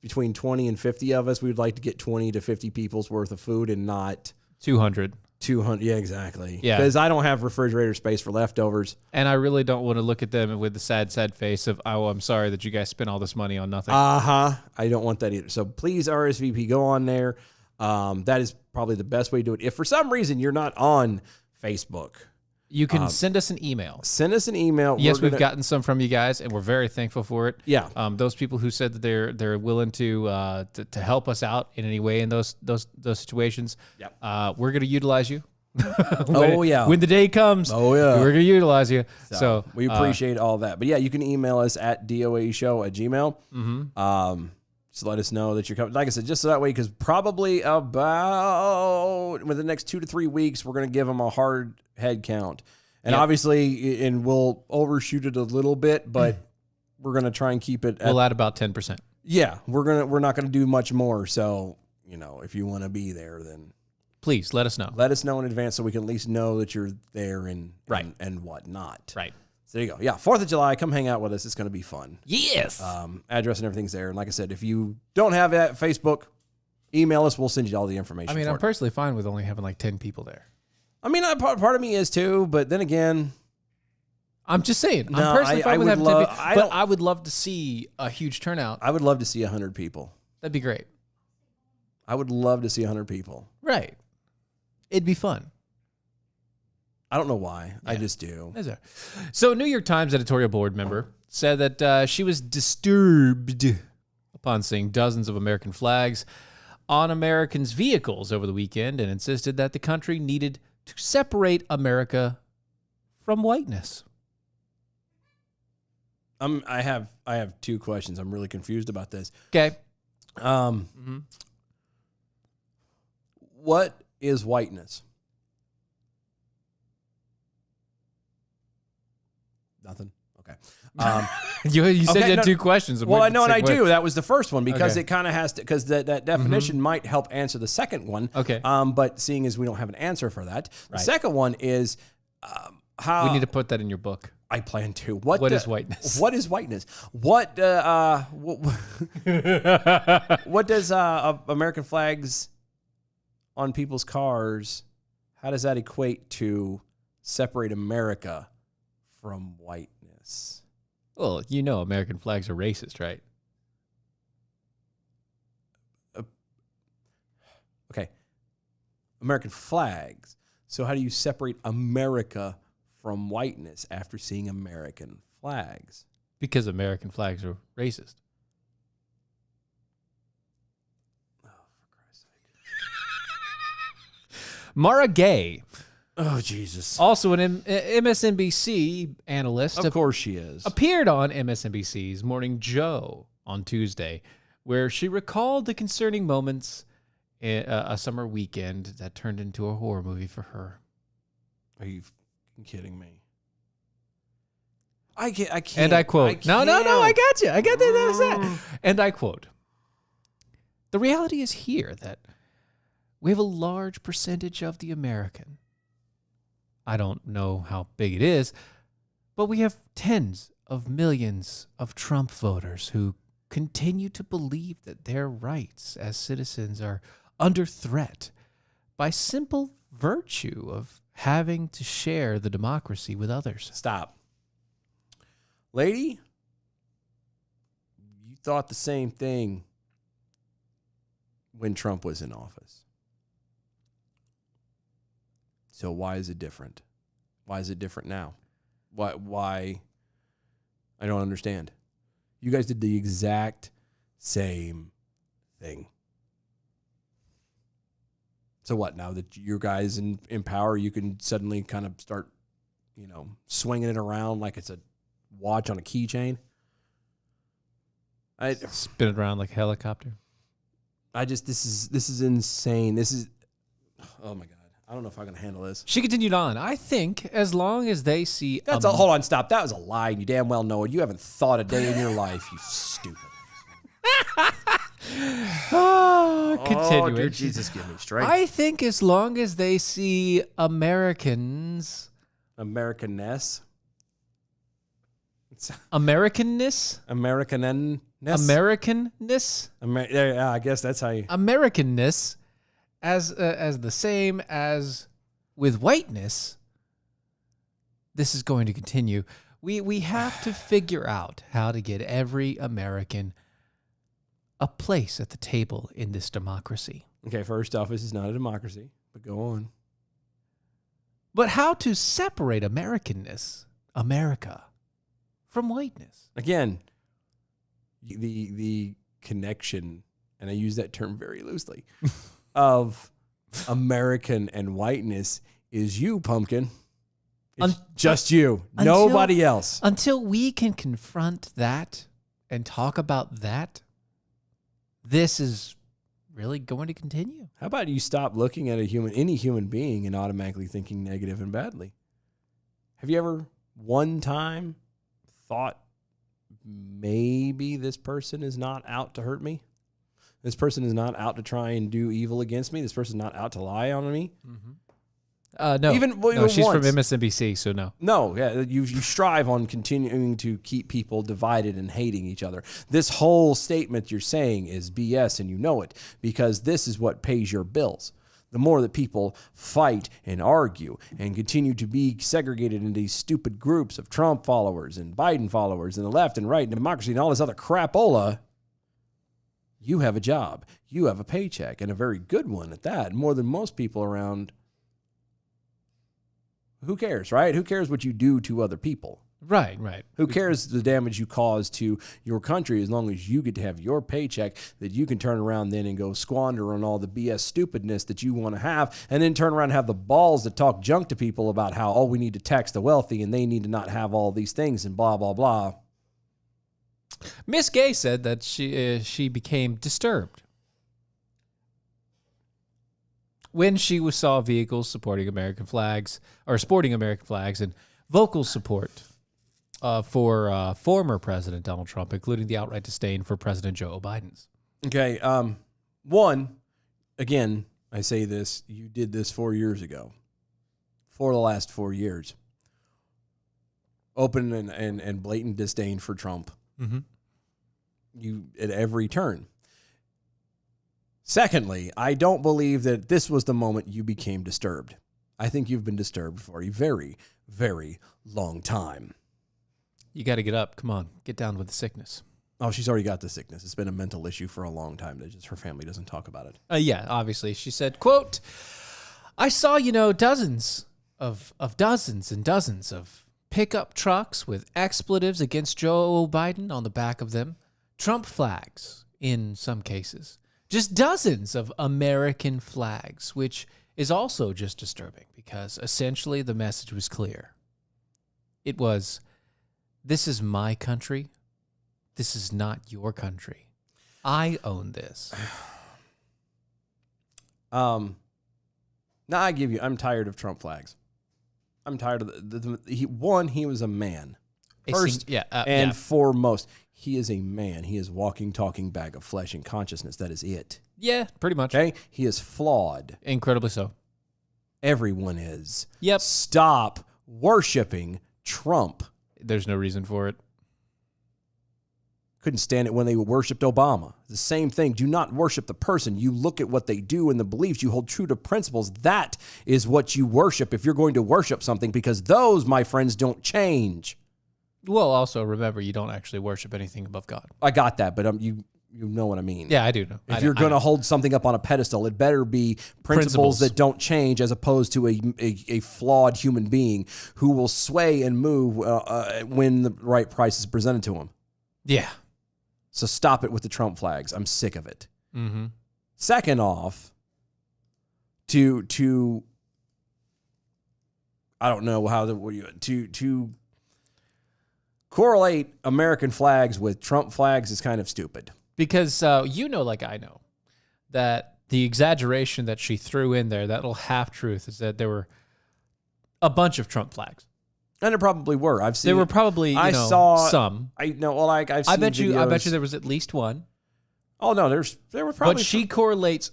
between 20 and 50 of us, we'd like to get 20 to 50 people's worth of food and not 200. 200. Yeah, exactly. Yeah. Because I don't have refrigerator space for leftovers. And I really don't want to look at them with the sad face of, oh, I'm sorry that you guys spent all this money on nothing. I don't want that either. So please RSVP, go on there. That is probably the best way to do it. If for some reason you're not on Facebook, You can send us an email. send us an email. Yes, we've gotten some from you guys, and we're very thankful for it. Yeah. Those people who said that they're willing to help us out in any way in those situations. Yep. We're going to utilize you. Oh, yeah. When the day comes. Oh, yeah. We're going to utilize you. So we appreciate all that. But yeah, you can email us at doaeshow@gmail. Just let us know that you're coming. Like I said, just so that way, because probably about within the next 2 to 3 weeks, we're going to give them a hard head count. And Yep. obviously, and we'll overshoot it a little bit, but we're going to try and keep it at, we'll add about 10%. yeah, we're not going to do much more. So, if you want to be there, then Please let us know. let us know in advance so we can at least know that you're there and Right. and whatnot. Right. So there you go. Yeah, 4th of July, come hang out with us. It's going to be fun. Yes. Address and everything's there. And like I said, if you don't have that Facebook, email us. We'll send you all the information. I mean, for I'm it. personally fine with only having like 10 people there. I mean, part of me is too, but then again, I'm just saying. No, I'm personally I fine with would having 10 love- people. I But don't- I would love to see a huge turnout. I would love to see 100 people. That'd be great. I would love to see 100 people. Right. It'd be fun. I don't know why. I Yeah. just do. Is there? So, a New York Times editorial board member said that she was disturbed upon seeing dozens of American flags on Americans' vehicles over the weekend and insisted that the country needed to separate America from whiteness. I have 2 questions. I'm really confused about this. Okay. What is whiteness? Nothing. Okay. You said Okay, you had no- 2 questions. Well, I know, and I do. That was the first one because Okay. it kind of has to, because that definition might help answer the second one. Okay. But seeing as we don't have an answer for that, the second one is how We need to put that in your book. I plan to. What is whiteness? What is whiteness? What does American flags on people's cars? How does that equate to separate America from whiteness? Well, you know American flags are racist, right? Okay. American flags. So how do you separate America from whiteness after seeing American flags? Because American flags are racist. Mara Gay, Oh, Jesus. also an MSNBC analyst, Of course she is. appeared on MSNBC's Morning Joe on Tuesday, where she recalled the concerning moments in a summer weekend that turned into a horror movie for her. Are you f***ing kidding me? I can't. And I quote, no, I got you. I got that. And I quote, the reality is here that we have a large percentage of the American. I don't know how big it is, but we have tens of millions of Trump voters who continue to believe that their rights as citizens are under threat by simple virtue of having to share the democracy with others. Stop. Lady, you thought the same thing when Trump was in office. So why is it different? Why is it different now? Why? I don't understand. You guys did the exact same thing. So what, now that you guys in power, you can suddenly kind of start, swinging it around like it's a watch on a keychain? Spin it around like a helicopter. This is insane. This is, oh my God. I don't know if I can handle this. She continued on. I think as long as they see... Hold on, stop. That was a lie, and you damn well know it. You haven't thought a day in your life, you stupid. Continuing. Oh, dear Jesus, give me strength. I think as long as they see Americans... Americanness. Americanness? Americanness. Americanness? Yeah, I guess that's how you... Americanness as the same as with whiteness, this is going to continue. We have to figure out how to get every American a place at the table in this democracy. Okay, first off, this is not a democracy, but go on. But how to separate Americanness, America, from whiteness? Again, the connection, and I use that term very loosely, of American and whiteness is you, pumpkin. It's just you. Nobody else. Until we can confront that and talk about that, this is really going to continue. How about you stop looking at any human being and automatically thinking negative and badly? Have you ever one time thought maybe this person is not out to hurt me? This person is not out to try and do evil against me. This person is not out to lie on me. No, Even she's from once. MSNBC, so no. No, yeah, you strive on continuing to keep people divided and hating each other. This whole statement you're saying is BS, and you know it, because this is what pays your bills. The more that people fight and argue and continue to be segregated into these stupid groups of Trump followers and Biden followers and the left and right and democracy and all this other crapola, you have a job. You have a paycheck, and a very good one at that, more than most people around. Who cares, right? Who cares what you do to other people? Right. Who cares the damage you cause to your country as long as you get to have your paycheck that you can turn around then and go squander on all the BS stupidness that you want to have, and then turn around and have the balls to talk junk to people about how, we need to tax the wealthy and they need to not have all these things and blah, blah, blah. Miss Gay said that she became disturbed when she saw vehicles sporting American flags and vocal support for former President Donald Trump, including the outright disdain for President Joe Biden's. Okay. One, again, I say this, you did this 4 years ago. For the last 4 years. open and blatant disdain for Trump. You at every turn. Secondly, I don't believe that this was the moment you became disturbed. I think you've been disturbed for a very, very long time. You got to get up. Come on. Get down with the sickness. Oh, she's already got the sickness. It's been a mental issue for a long time. That just her family doesn't talk about it. Yeah, obviously. She said, quote, I saw, dozens of dozens and dozens of pickup trucks with expletives against Joe Biden on the back of them. Trump flags in some cases. Just dozens of American flags, which is also just disturbing because essentially the message was clear. It was, this is my country. This is not your country. I own this. Now I'm tired of Trump flags. I'm tired of he was a man. First and foremost, he is a man. He is a walking, talking bag of flesh and consciousness. That is it. Yeah, pretty much. Okay? He is flawed. Incredibly so. Everyone is. Yep. Stop worshiping Trump. There's no reason for it. Couldn't stand it when they worshipped Obama. The same thing. Do not worship the person. You look at what they do and the beliefs. You hold true to principles. That is what you worship if you're going to worship something, because those, my friends, don't change. Well, also remember, you don't actually worship anything above God. I got that, but you know what I mean. Yeah, I do know. If you're going to hold something up on a pedestal, it better be principles that don't change, as opposed to a flawed human being who will sway and move when the right price is presented to him. Yeah. So stop it with the Trump flags. I'm sick of it. Mm-hmm. Second off, to I don't know how to correlate American flags with Trump flags is kind of stupid. Because like I know, that the exaggeration that she threw in there, that little half-truth, is that there were a bunch of Trump flags. And there probably were. I've seen. There were probably, saw some. I know. Well, I've seen. I bet you videos. there was at least one. Oh no, there were probably. But she correlates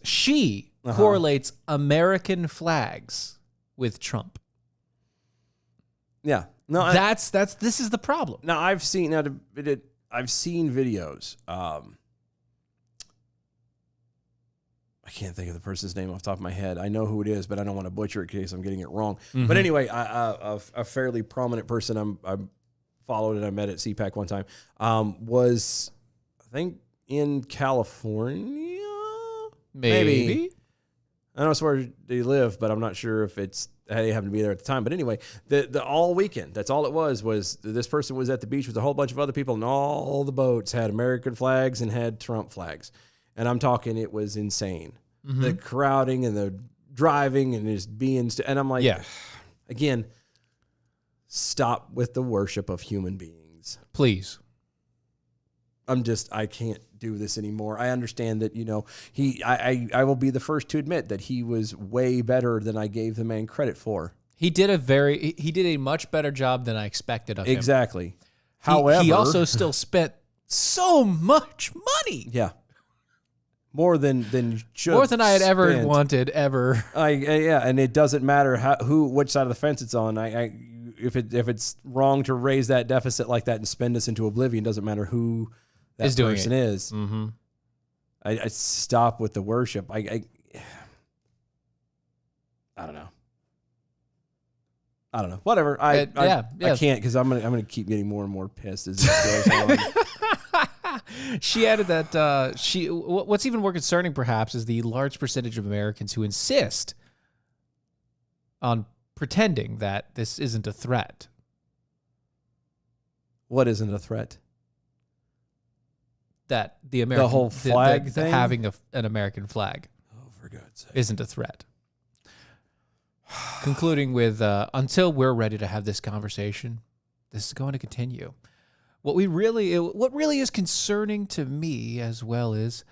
American flags with Trump. Yeah. No. This is the problem. Now I've seen videos. I can't think of the person's name off the top of my head. I know who it is, but I don't want to butcher it in case I'm getting it wrong. Mm-hmm. But anyway, a fairly prominent person I followed and I met at CPAC one time was, I think, in California. Maybe. I don't know where they live, but I'm not sure if they happened to be there at the time. But anyway, the all weekend, that's all it was this person was at the beach with a whole bunch of other people, and all the boats had American flags and had Trump flags. And I'm talking, it was insane. Mm-hmm. The crowding and the driving and just being, and I'm like, again, stop with the worship of human beings. Please. I can't do this anymore. I understand that, I will be the first to admit that he was way better than I gave the man credit for. He did a much better job than I expected of him. Exactly. However, he also still spent so much money. Yeah. More than should. More than I had ever wanted, ever. And it doesn't matter which side of the fence it's on. If it's wrong to raise that deficit like that and spend us into oblivion, doesn't matter who that person is. Mm-hmm. I stop with the worship. I don't know. Whatever. I can't, because I'm gonna keep getting more and more pissed as this goes on. She added that what's even more concerning, perhaps, is the large percentage of Americans who insist on pretending that this isn't a threat. What isn't a threat? That the whole flag thing? Having an American flag. Oh, for God's sake. Isn't a threat. Concluding with, until we're ready to have this conversation, this is going to continue. What really is concerning to me as well is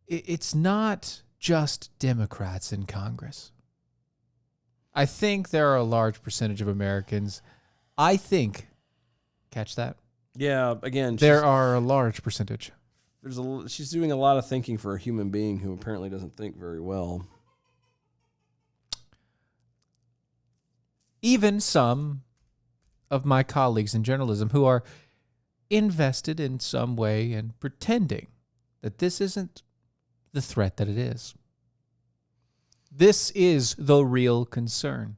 it's not just Democrats in Congress. I think there are a large percentage of Americans. Catch that? Yeah, again, there are a large percentage. She's doing a lot of thinking for a human being who apparently doesn't think very well. Even some of my colleagues in journalism who are invested in some way and pretending that this isn't the threat that it is. This is the real concern.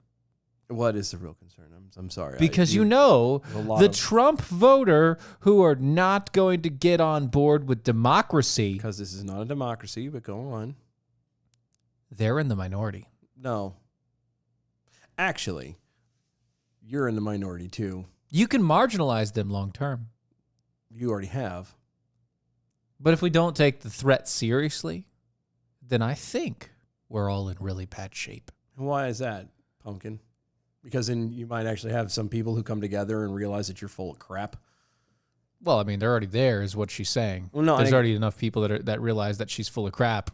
What is the real concern? I'm sorry. Because you know a lot the of- Trump voter who are not going to get on board with democracy, because this is not a democracy, but go on. they're in the minority. No. Actually, you're in the minority too. You can marginalize them long term. You already have. But if we don't take the threat seriously, then I think we're all in really bad shape. And why is that, Pumpkin? Because then you might actually have some people who come together and realize that you're full of crap. Well, I mean, they're already there, is what she's saying. Well, no, There's I- already enough people that realize that she's full of crap.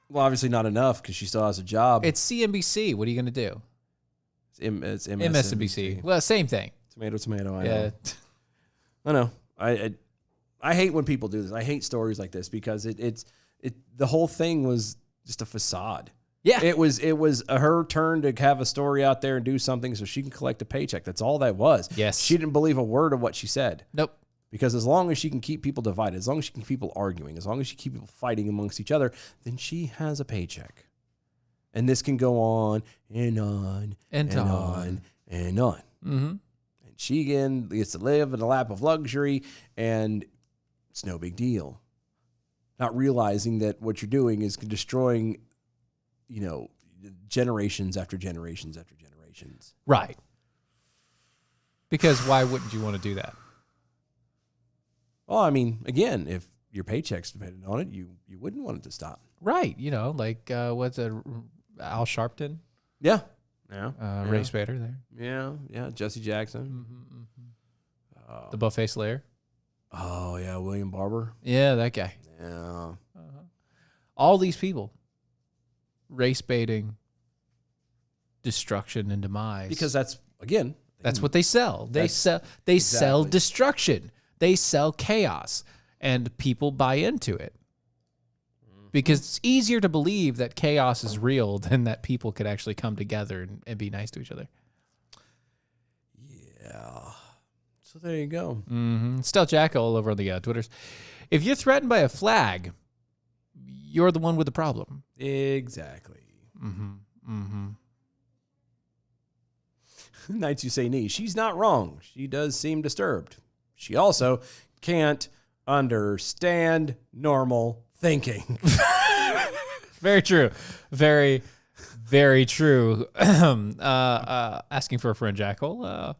Well, obviously not enough because she still has a job. It's CNBC. What are you going to do? It's MSNBC. Well, same thing. Tomato. I Yeah. know. I know. I hate when people do this. I hate stories like this because it's the whole thing was just a facade. Yeah. It was her turn to have a story out there and do something so she can collect a paycheck. That's all that was. Yes. She didn't believe a word of what she said. Nope. Because as long as she can keep people divided, as long as she can keep people arguing, as long as she can keep people fighting amongst each other, then she has a paycheck. And this can go on and on And and on. on and on. Mm-hmm. And she again gets to live in a lap of luxury, and it's no big deal. Not realizing that what you're doing is destroying, generations after generations after generations. Right. Because why wouldn't you want to do that? Well, I mean, again, if your paycheck's dependent on it, you wouldn't want it to stop. Right. Like what's it? Al Sharpton, Yeah. Yeah. Ray Spader there, Yeah. Jesse Jackson. the buffet slayer. Oh, yeah. William Barber. Yeah, that guy. Yeah. All these people, race baiting, destruction, and demise. Because that's, again, that's what they sell. They sell exactly. destruction. They sell chaos, and people buy into it. Because it's easier to believe that chaos is real than that people could actually come together and be nice to each other. Yeah. So there you go. Mm-hmm. Still Jack all over on the Twitters. If you're threatened by a flag, you're the one with the problem. Exactly. Nights you say knee. She's not wrong. She does seem disturbed. She also can't understand normal thinking. Very true. Very, very true. Asking for a friend, Jackal.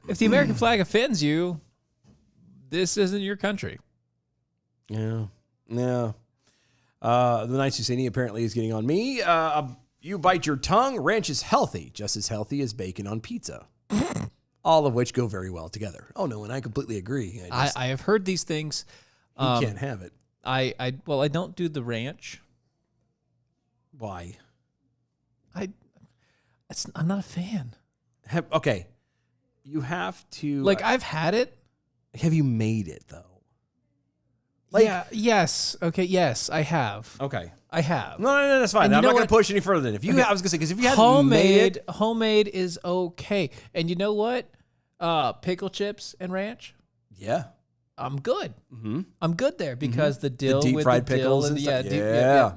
If the American flag offends you, this isn't your country. Yeah. Yeah. The Nights you say knee apparently is getting on me. You bite your tongue. Ranch is healthy, just as healthy as bacon on pizza. All of which go very well together. Oh, no, and I completely agree. I have heard these things. You can't have it. I don't do the ranch. Why? I'm not a fan. Okay. You have to. Like, I've had it. Have you made it, though? Yeah. Yes. Okay. Yes, I have. Okay. I have. No, that's fine. And you I'm know not going what? to push any further than if you. I was going to say because if you hadn't made it, homemade is okay. And you know what? Pickle chips and ranch. yeah, I'm good. mm-hmm. I'm good there because the dill deep with fried the dill pickles and and yeah, stuff. deep-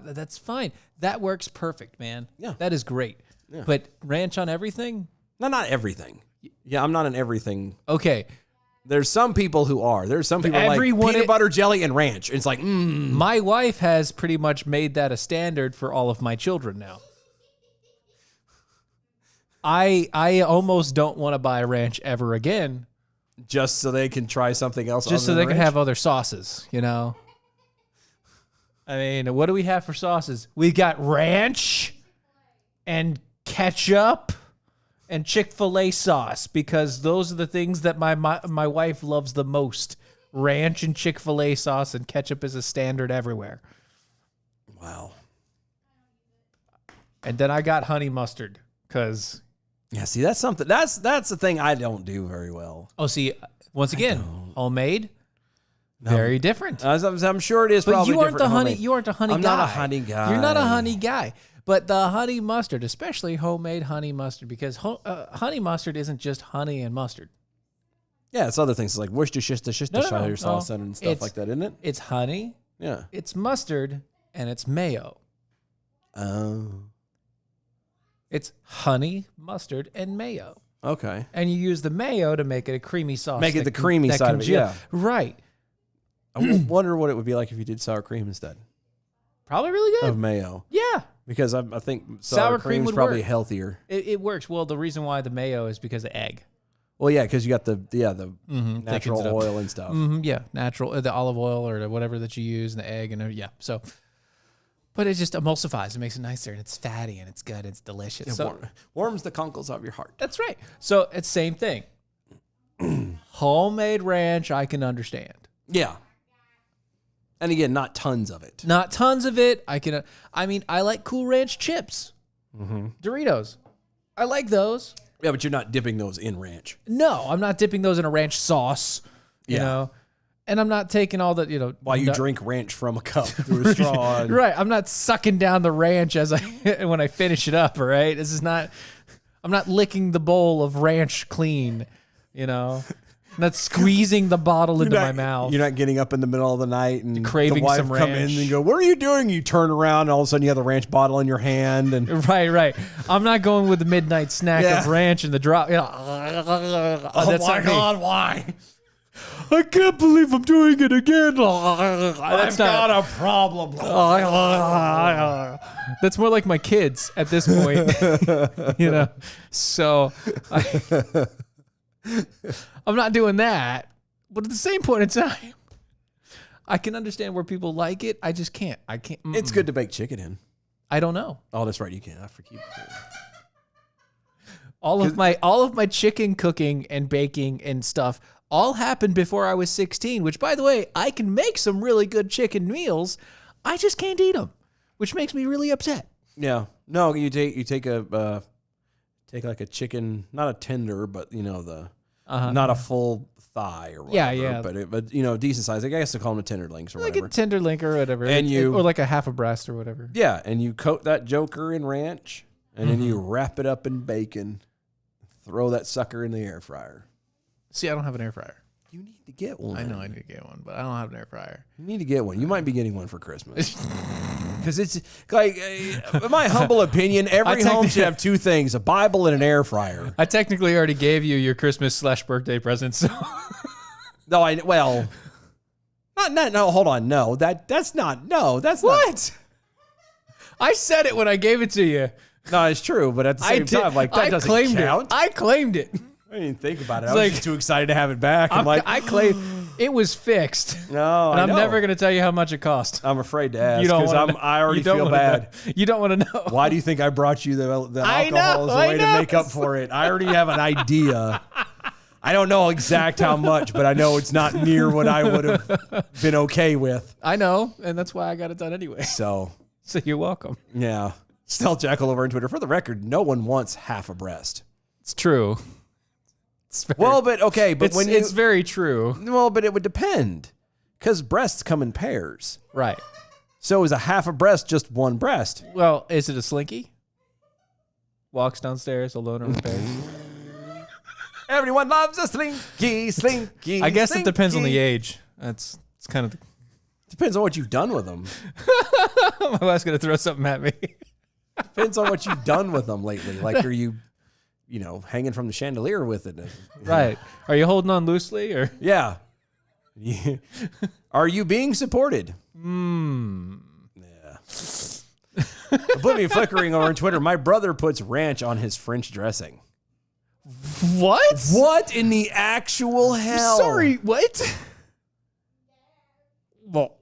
Yeah. that's fine. That works perfect, man. Yeah. That is great. Yeah. But ranch on everything? not everything. Yeah, I'm not an everything. Okay. There's some people who are. There's some people everyone- like peanut butter jelly and ranch. It's like, My wife has pretty much made that a standard for all of my children now. I almost don't want to buy ranch ever again, just so they can try something else. just so other they than can ranch. have other sauces, you know? I mean, what do we have for sauces? We got ranch and ketchup and Chick-fil-A sauce because those are the things that my wife loves the most. Ranch and Chick-fil-A sauce and ketchup is a standard everywhere. Wow. And then I got honey mustard because... Yeah, see, that's something. That's the thing I don't do very well. Oh, see, once again, homemade, very different. I'm sure it is. But probably you aren't different the honey. homemade. You aren't a honey I'm guy. not a honey guy. You're not a honey guy. But the honey mustard, especially homemade honey mustard, because honey mustard isn't just honey and mustard. Yeah, it's other things. It's like Worcestershire No. sauce and stuff It's- like that, isn't it? It's honey, Yeah. it's mustard, and it's mayo. Oh. It's honey, mustard, and mayo. Okay. And you use the mayo to make it a creamy sauce. Make it that the creamy that side of it, congeal. yeah. Right. I wonder what it would be like if you did sour cream instead Probably really good. of mayo. Yeah. Because I think Sour sour cream cream is would probably work. healthier. It works. Well, the reason why the mayo is because of egg. Well, yeah, because you got the Thickens natural it up. oil and stuff. Yeah, natural, the olive oil or whatever that you use, and the egg, and yeah. So, but it just emulsifies. It makes it nicer, and it's fatty, and it's good. It's delicious. So Warms the conkles of your heart. that's right. So it's same thing. Homemade ranch, I can understand. Yeah. And again, not tons of it. Not tons of it. I mean, I like Cool Ranch chips, Doritos. I like those. Yeah, but you're not dipping those in ranch. No, I'm not dipping those in a ranch sauce. You Yeah. know, and I'm not taking all the While you drink ranch from a cup through a straw. and- Right. I'm not sucking down the ranch as when I finish it up. All right. This is not. I'm not licking the bowl of ranch clean. You know, I'm not squeezing the bottle into my mouth. You're not getting up in the middle of the night and Craving the wife some come ranch. in and go, "What are you doing?" You turn around and all of a sudden you have the ranch bottle in your hand and Right. I'm not going with the midnight snack Yeah. of ranch and the drop. oh That's my not me. God, why? I can't believe I'm doing it again. That's not. a problem. That's more like my kids at this point, So I'm not doing that. But at the same point in time, I can understand where people like it. I just can't. I can't. It's good to bake chicken in. I don't know. Oh, that's right. You can. I forget. All of my chicken cooking and baking and stuff all happened before I was 16, which, by the way, I can make some really good chicken meals. I just can't eat them, which makes me really upset. Yeah. No, you take like a chicken, not a tender, but not a full thigh or whatever. Yeah. But decent size. I guess they call them a tenderlings or Like whatever. a tender link or whatever. And or like a half a breast or whatever. Yeah, and you coat that joker in ranch, and then you wrap it up in bacon, throw that sucker in the air fryer. See, I don't have an air fryer. You need to get one. I know I need to get one, but I don't have an air fryer. You need to get one. You might be getting one for Christmas. Because it's like, in my humble opinion, every home should have two things: a Bible and an air fryer. I technically already gave you your Christmas/birthday present, so No, no. Hold on, no. That's not. what? I said it when I gave it to you. No, it's true, but at the same time, like that doesn't claimed count. I claimed it. I didn't think about it. I It's was like- just too excited to have it back. I claimed it was fixed. No, And I I'm know. never going to tell you how much it cost. I'm afraid to ask You don't because want to. I already feel bad. You don't want to know. Why do you think I brought you the I know, alcohol as a I way to know. make up for it? I already have an idea. I don't know exact how much, but I know it's not near what I would have been okay with. I know, and that's why I got it done anyway. So, So you're welcome. yeah. Stealth Jackal over on Twitter. For the record, no one wants half a breast. It's true. It's very, Well, but okay, but when you it's very true. well, but it would depend because breasts come in pairs. Right. So is a half a breast just one breast? Well, is it a slinky? Walks downstairs alone or in bed. Everyone loves a slinky. I guess it depends on the slinky. age. It's kind of. Depends on what you've done with them. My wife's gonna throw something at me. Depends on what you've done with them lately. Like, are you hanging from the chandelier with it? Right. Are you holding on loosely or? Yeah. Are you being supported? Yeah. Oblivion Flickering over on Twitter. My brother puts ranch on his French dressing. What? What in the actual hell? Sorry. What? Well,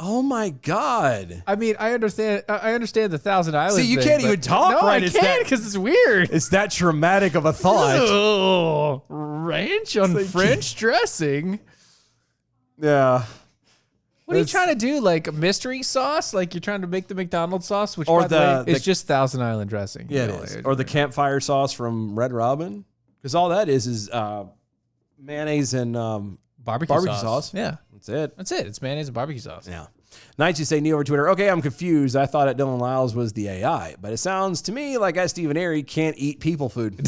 Oh my God. I mean, I understand. I understand the Thousand Islands. See, you thing, can't but- even talk no, right. I It's can't that- because it's weird. It's that traumatic of a thought. Oh, ranch on like- French dressing. Yeah. What are you That's- trying to do? Like a mystery sauce? Like you're trying to make the McDonald's sauce, which Or by the way, the- is just Thousand Island dressing. Yeah, it is. Or the campfire sauce from Red Robin. Because all that is mayonnaise and barbecue barbecue sauce. Yeah, that's it. that's it. It's mayonnaise and barbecue sauce. Yeah. Nights you say Neil over Twitter. Okay, I'm confused. I thought that Dylan Lyles was the AI, but it sounds to me like Stephen Airy can't eat people food.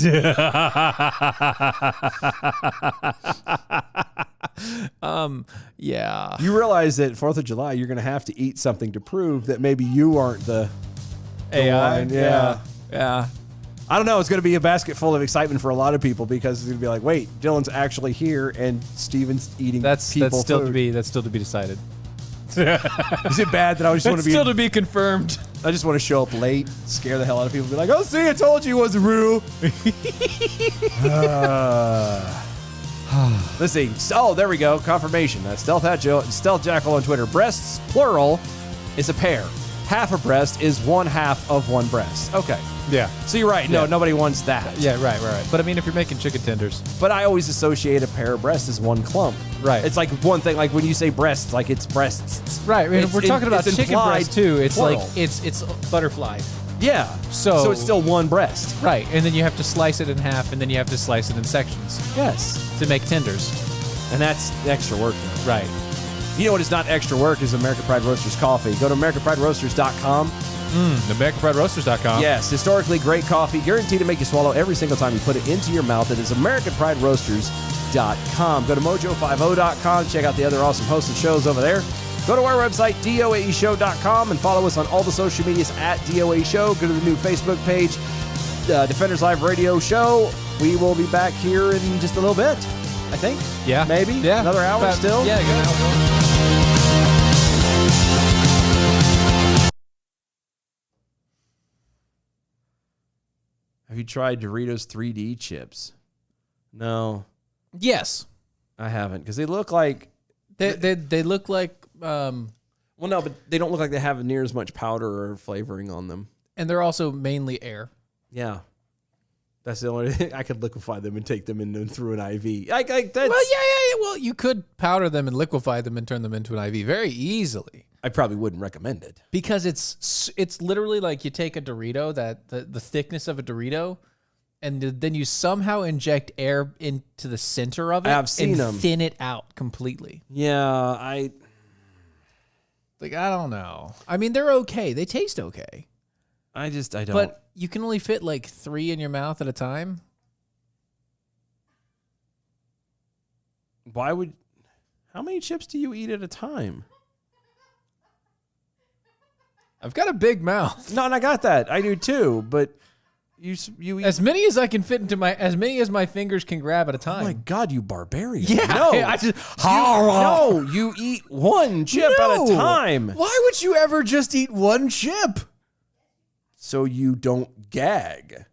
Yeah. You realize that 4th of July, you're going to have to eat something to prove that maybe you aren't the AI. one. Yeah. Yeah. I don't know. It's going to be a basket full of excitement for a lot of people because it's going to be like, wait, Dylan's actually here and Steven's eating people still food. to be decided. Is it bad that I just want to be? Still to be confirmed. I just want to show up late, scare the hell out of people, be like, "Oh, see, I told you it wasn't real." Let's see. Oh, there we go. Confirmation. Stealth Jackal on Twitter. Breasts plural is a pair. Half a breast is one half of one breast. Okay. Yeah. So you're right. No, Yeah. nobody wants that. Yeah, right. But I mean, if you're making chicken tenders, But I always associate a pair of breasts as one clump. Right. It's like one thing. Like when you say breasts, like it's breasts. right? I mean, we're talking about it's chicken implied breast too. It's plural. like it's butterfly, Yeah. So- it's still one breast. right? And then you have to slice it in half, and then you have to slice it in sections Yes. to make tenders, And that's extra work. Though. right? You know what is not extra work is American Pride Roasters coffee. Go to AmericanPrideRoasters.com. AmericanPrideRoasters.com. Yes, historically great coffee, guaranteed to make you swallow every single time you put it into your mouth. It is AmericanPrideRoasters.com. Go to Mojo50.com. Check out the other awesome hosted shows over there. Go to our website, DOAEshow.com, and follow us on all the social medias at DOA Show. Go to the new Facebook page, Defenders Live Radio Show. We will be back here in just a little bit, I think. Yeah. Maybe? Yeah. Another hour About- still? Yeah. Good hour. Have you tried Doritos 3D chips? No, Yes. I haven't, because they look like... They look like Well, no, but they don't look like they have near as much powder or flavoring on them. and they're also mainly air. Yeah. That's the only thing. I could liquefy them and take them in through an IV. Like that's, Well, yeah. Well, you could powder them and liquefy them and turn them into an IV very easily. I probably wouldn't recommend it. Because it's literally like you take a Dorito, that the thickness of a Dorito, and then you somehow inject air into the center of it I've seen and them. thin it out completely. Yeah, I don't know. I mean, they're okay. They taste okay. I don't. But you can only fit like 3 in your mouth at a time. Why would... How many chips do you eat at a time? I've got a big mouth. No, and I got that. I do too, but you eat... As many as I can fit into as many as my fingers can grab at a time. Oh my God, you barbarian. Yeah, No. I just No, you eat one chip at a time. Why would you ever just eat one chip? So you don't gag.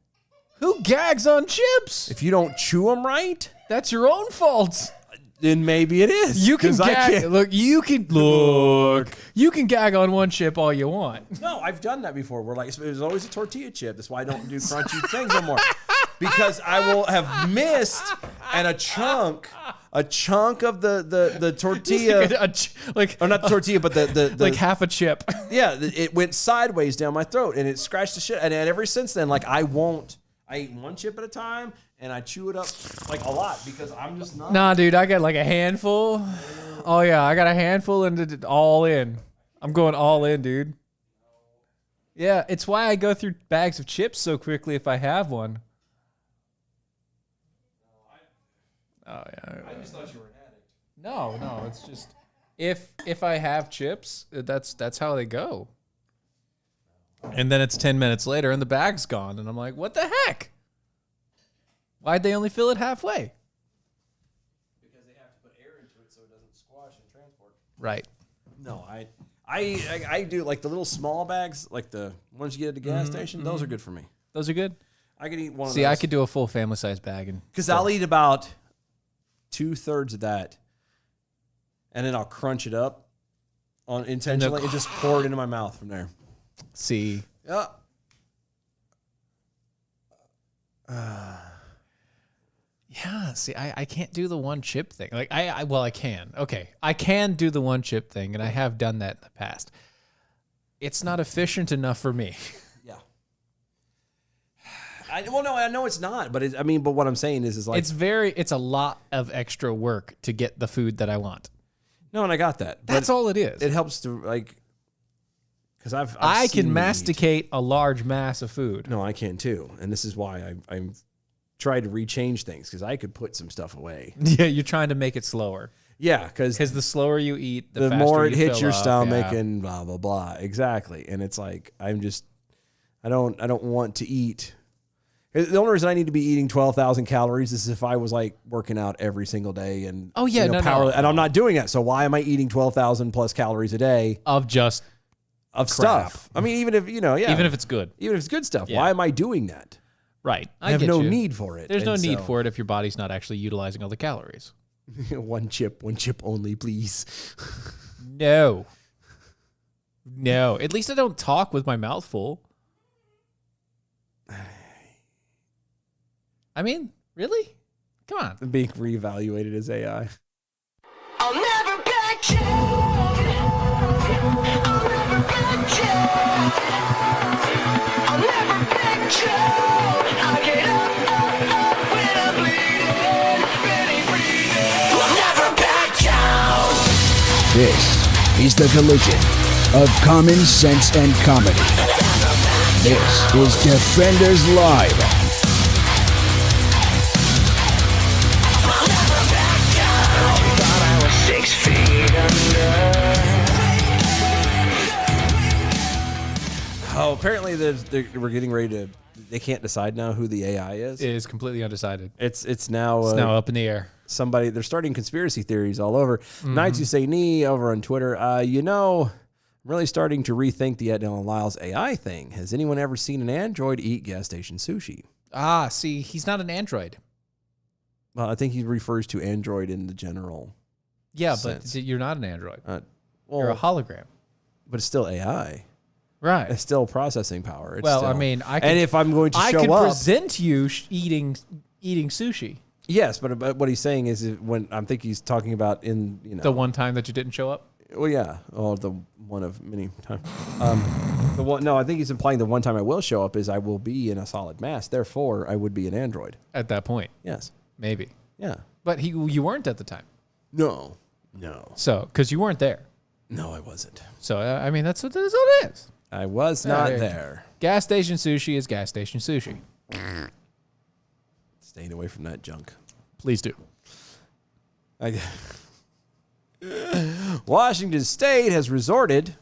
Who gags on chips? If you don't chew them right, That's your own fault. then maybe it is. You can 'Cause I gag. can't- Look, you can You can gag on one chip all you want. No, I've done that before. Where like there's always a tortilla chip. That's why I don't do crunchy things anymore. Because I will have missed and a chunk of the tortilla, or not the tortilla, but the like half a chip. yeah, it went sideways down my throat and it scratched the shit. And ever since then, like I eat one chip at a time and I chew it up like a lot because I'm just not. Nah, dude, I got like a handful. Oh yeah, I got a handful and all in. I'm going all in, dude. Yeah, it's why I go through bags of chips so quickly if I have one. Oh yeah. I just thought you were an addict. No, it's just if I have chips, that's how they go. And then it's 10 minutes later and the bag's gone and I'm like, "What the heck? Why'd they only fill it halfway?" Because they have to put air into it so it doesn't squash and transport. Right. No, I do like the little small bags, like the ones you get at the gas station. Those are good for me. Those are good. I could eat one of See, those. I could do a full family size bag and Because I'll eat about 2/3 of that, and then I'll crunch it up on intentionally and just pour it into my mouth from there. see. Yeah. Yeah, see, I can't do the one chip thing. Like I can. Okay. I can do the one chip thing, and I have done that in the past. It's not efficient enough for me. Yeah. No, I know it's not, but but what I'm saying is like It's a lot of extra work to get the food that I want. No, and I got that. That's But all it is. it helps to like, because I've I seen can me masticate a large mass of food. eat. No, I can too, and this is why I'm trying to rechange things because I could put some stuff away. Yeah, you're trying to make it slower. Yeah, because Because the slower you eat, the the faster more it you hits fill your up, stomach yeah. and blah blah blah. Exactly, and it's like I don't want to eat. The only reason I need to be eating 12,000 calories is if I was like working out every single day and Oh, yeah, no, and I'm no. not doing it. So why am I eating 12,000 plus calories a day Of just, of Crap. stuff? I mean, even if even if it's good. even if it's good stuff, Yeah. why am I doing that? Right. I have get no you. need for it. There's no And need so- for it if your body's not actually utilizing all the calories. one chip only, please. No. No. At least I don't talk with my mouth full. I mean, really? Come on. Being reevaluated as AI. I'll never back down. I'll never back down. I'll never back down. I get up when I'm bleeding, ready, breathing. I'll never back down. This is the collision of common sense and comedy. This is Defenders Live. Thought I was 6 feet under. Oh, apparently we're getting ready to. They can't decide now who the AI is. It is completely undecided. It's now It's now up in the air. somebody. They're starting conspiracy theories all over. Knights Who Say Knee over on Twitter. I'm really starting to rethink the Ed Allen Lyles AI thing. Has anyone ever seen an android eat gas station sushi? Ah, see, he's not an android. Well, I think he refers to android in the general. Yeah, Sense. but you're not an android. Well, You're a hologram. but it's still AI. Right. It's still processing power. It's Well, still- I mean, I can, and if I'm going to I show could up, present you eating sushi. yes, but what he's saying is when I think he's talking about The one time that you didn't show up. Well, yeah. Oh, the one of many times. The one. No, I think he's implying the one time I will show up is I will be in a solid mass. Therefore, I would be an android. At that point, Yes. maybe. Yeah. But you weren't at the time. No. So, because you weren't there. No, I wasn't. So, I mean, that's what it is. I was not there you go. there. Gas station sushi is gas station sushi. Staying away from that junk. Please do. Washington State has resorted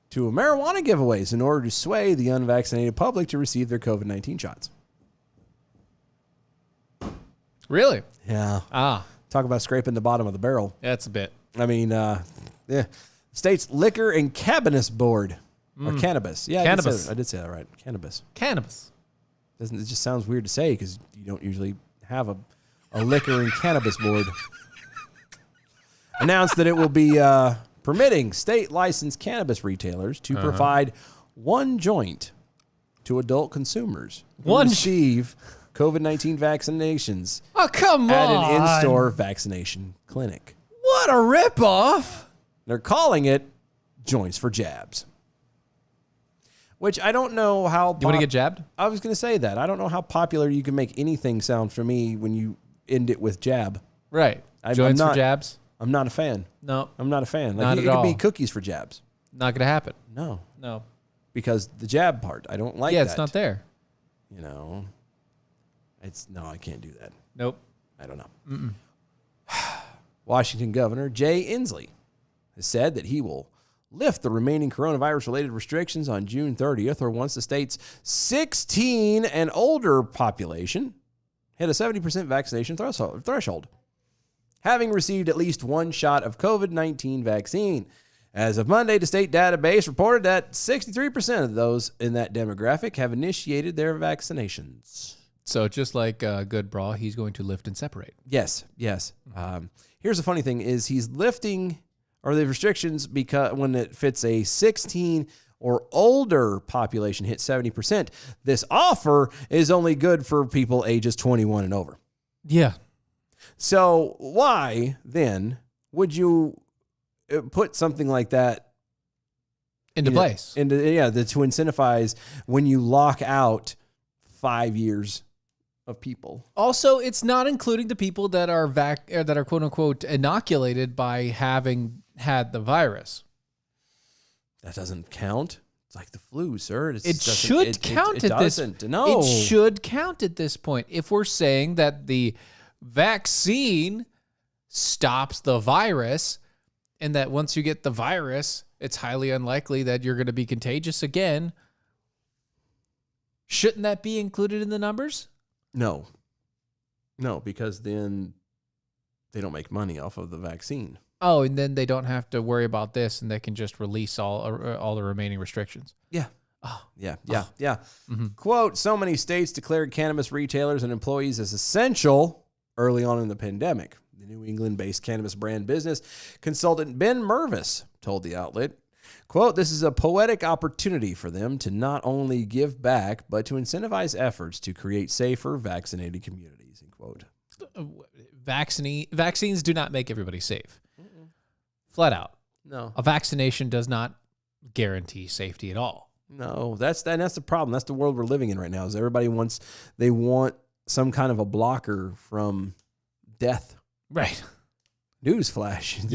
to marijuana giveaways in order to sway the unvaccinated public to receive their COVID-19 shots. Really? Yeah. Ah, Talk about scraping the bottom of the barrel. that's a bit. I mean, yeah. State's Liquor and Cannabis Board. Or cannabis. Yeah, Cannabis. I did say that right. Cannabis. Cannabis. It just sounds weird to say because you don't usually have a liquor and cannabis board. Announced that it will be permitting state licensed cannabis retailers to provide one joint to adult consumers who One receive COVID-19 vaccinations Oh, come at on. an in-store vaccination clinic. What a ripoff. They're calling it joints for jabs. Which I don't know how... You want to get jabbed? I was going to say that. I don't know how popular you can make anything sound for me when you end it with jab. Right. I'm Joints not- for jabs? I'm not a fan. No, I'm not a fan. Not it at could be all. cookies for jabs. not going to happen. No, No. because the jab part, I don't like Yeah, that. it's not there. You know, I can't do that. Nope. I don't know. Washington Governor Jay Inslee has said that he will lift the remaining coronavirus-related restrictions on June 30th or once the state's 16 and older population hit a 70% vaccination threshold, having received at least one shot of COVID-19 vaccine. As of Monday, the state database reported that 63% of those in that demographic have initiated their vaccinations. So just like Good Bra, he's going to lift and separate. Yes. Here's the funny thing is he's lifting or the restrictions because when it fits a 16 or older population hit 70%, this offer is only good for people ages 21 and over. Yeah. So why then would you put something like that Into you know, place. to incentivize when you lock out 5 years of people. Also, it's not including the people that are quote unquote inoculated by having had the virus. That doesn't count. It's like the flu, sir. It should count at this. No, It should count at this point. If we're saying that the vaccine stops the virus, and that once you get the virus, it's highly unlikely that you're going to be contagious again, shouldn't that be included in the numbers? No, because then they don't make money off of the vaccine. Oh, and then they don't have to worry about this, and they can just release all the remaining restrictions. Yeah. Oh, Yeah. Quote, so many states declared cannabis retailers and employees as essential early on in the pandemic. The New England-based cannabis brand business consultant Ben Mervis told the outlet, quote, this is a poetic opportunity for them to not only give back, but to incentivize efforts to create safer, vaccinated communities, end quote. Vaccines do not make everybody safe. Flat out. No. A vaccination does not guarantee safety at all. No, that's the problem. That's the world we're living in right now. Is everybody want some kind of a blocker from death. Right. Newsflash.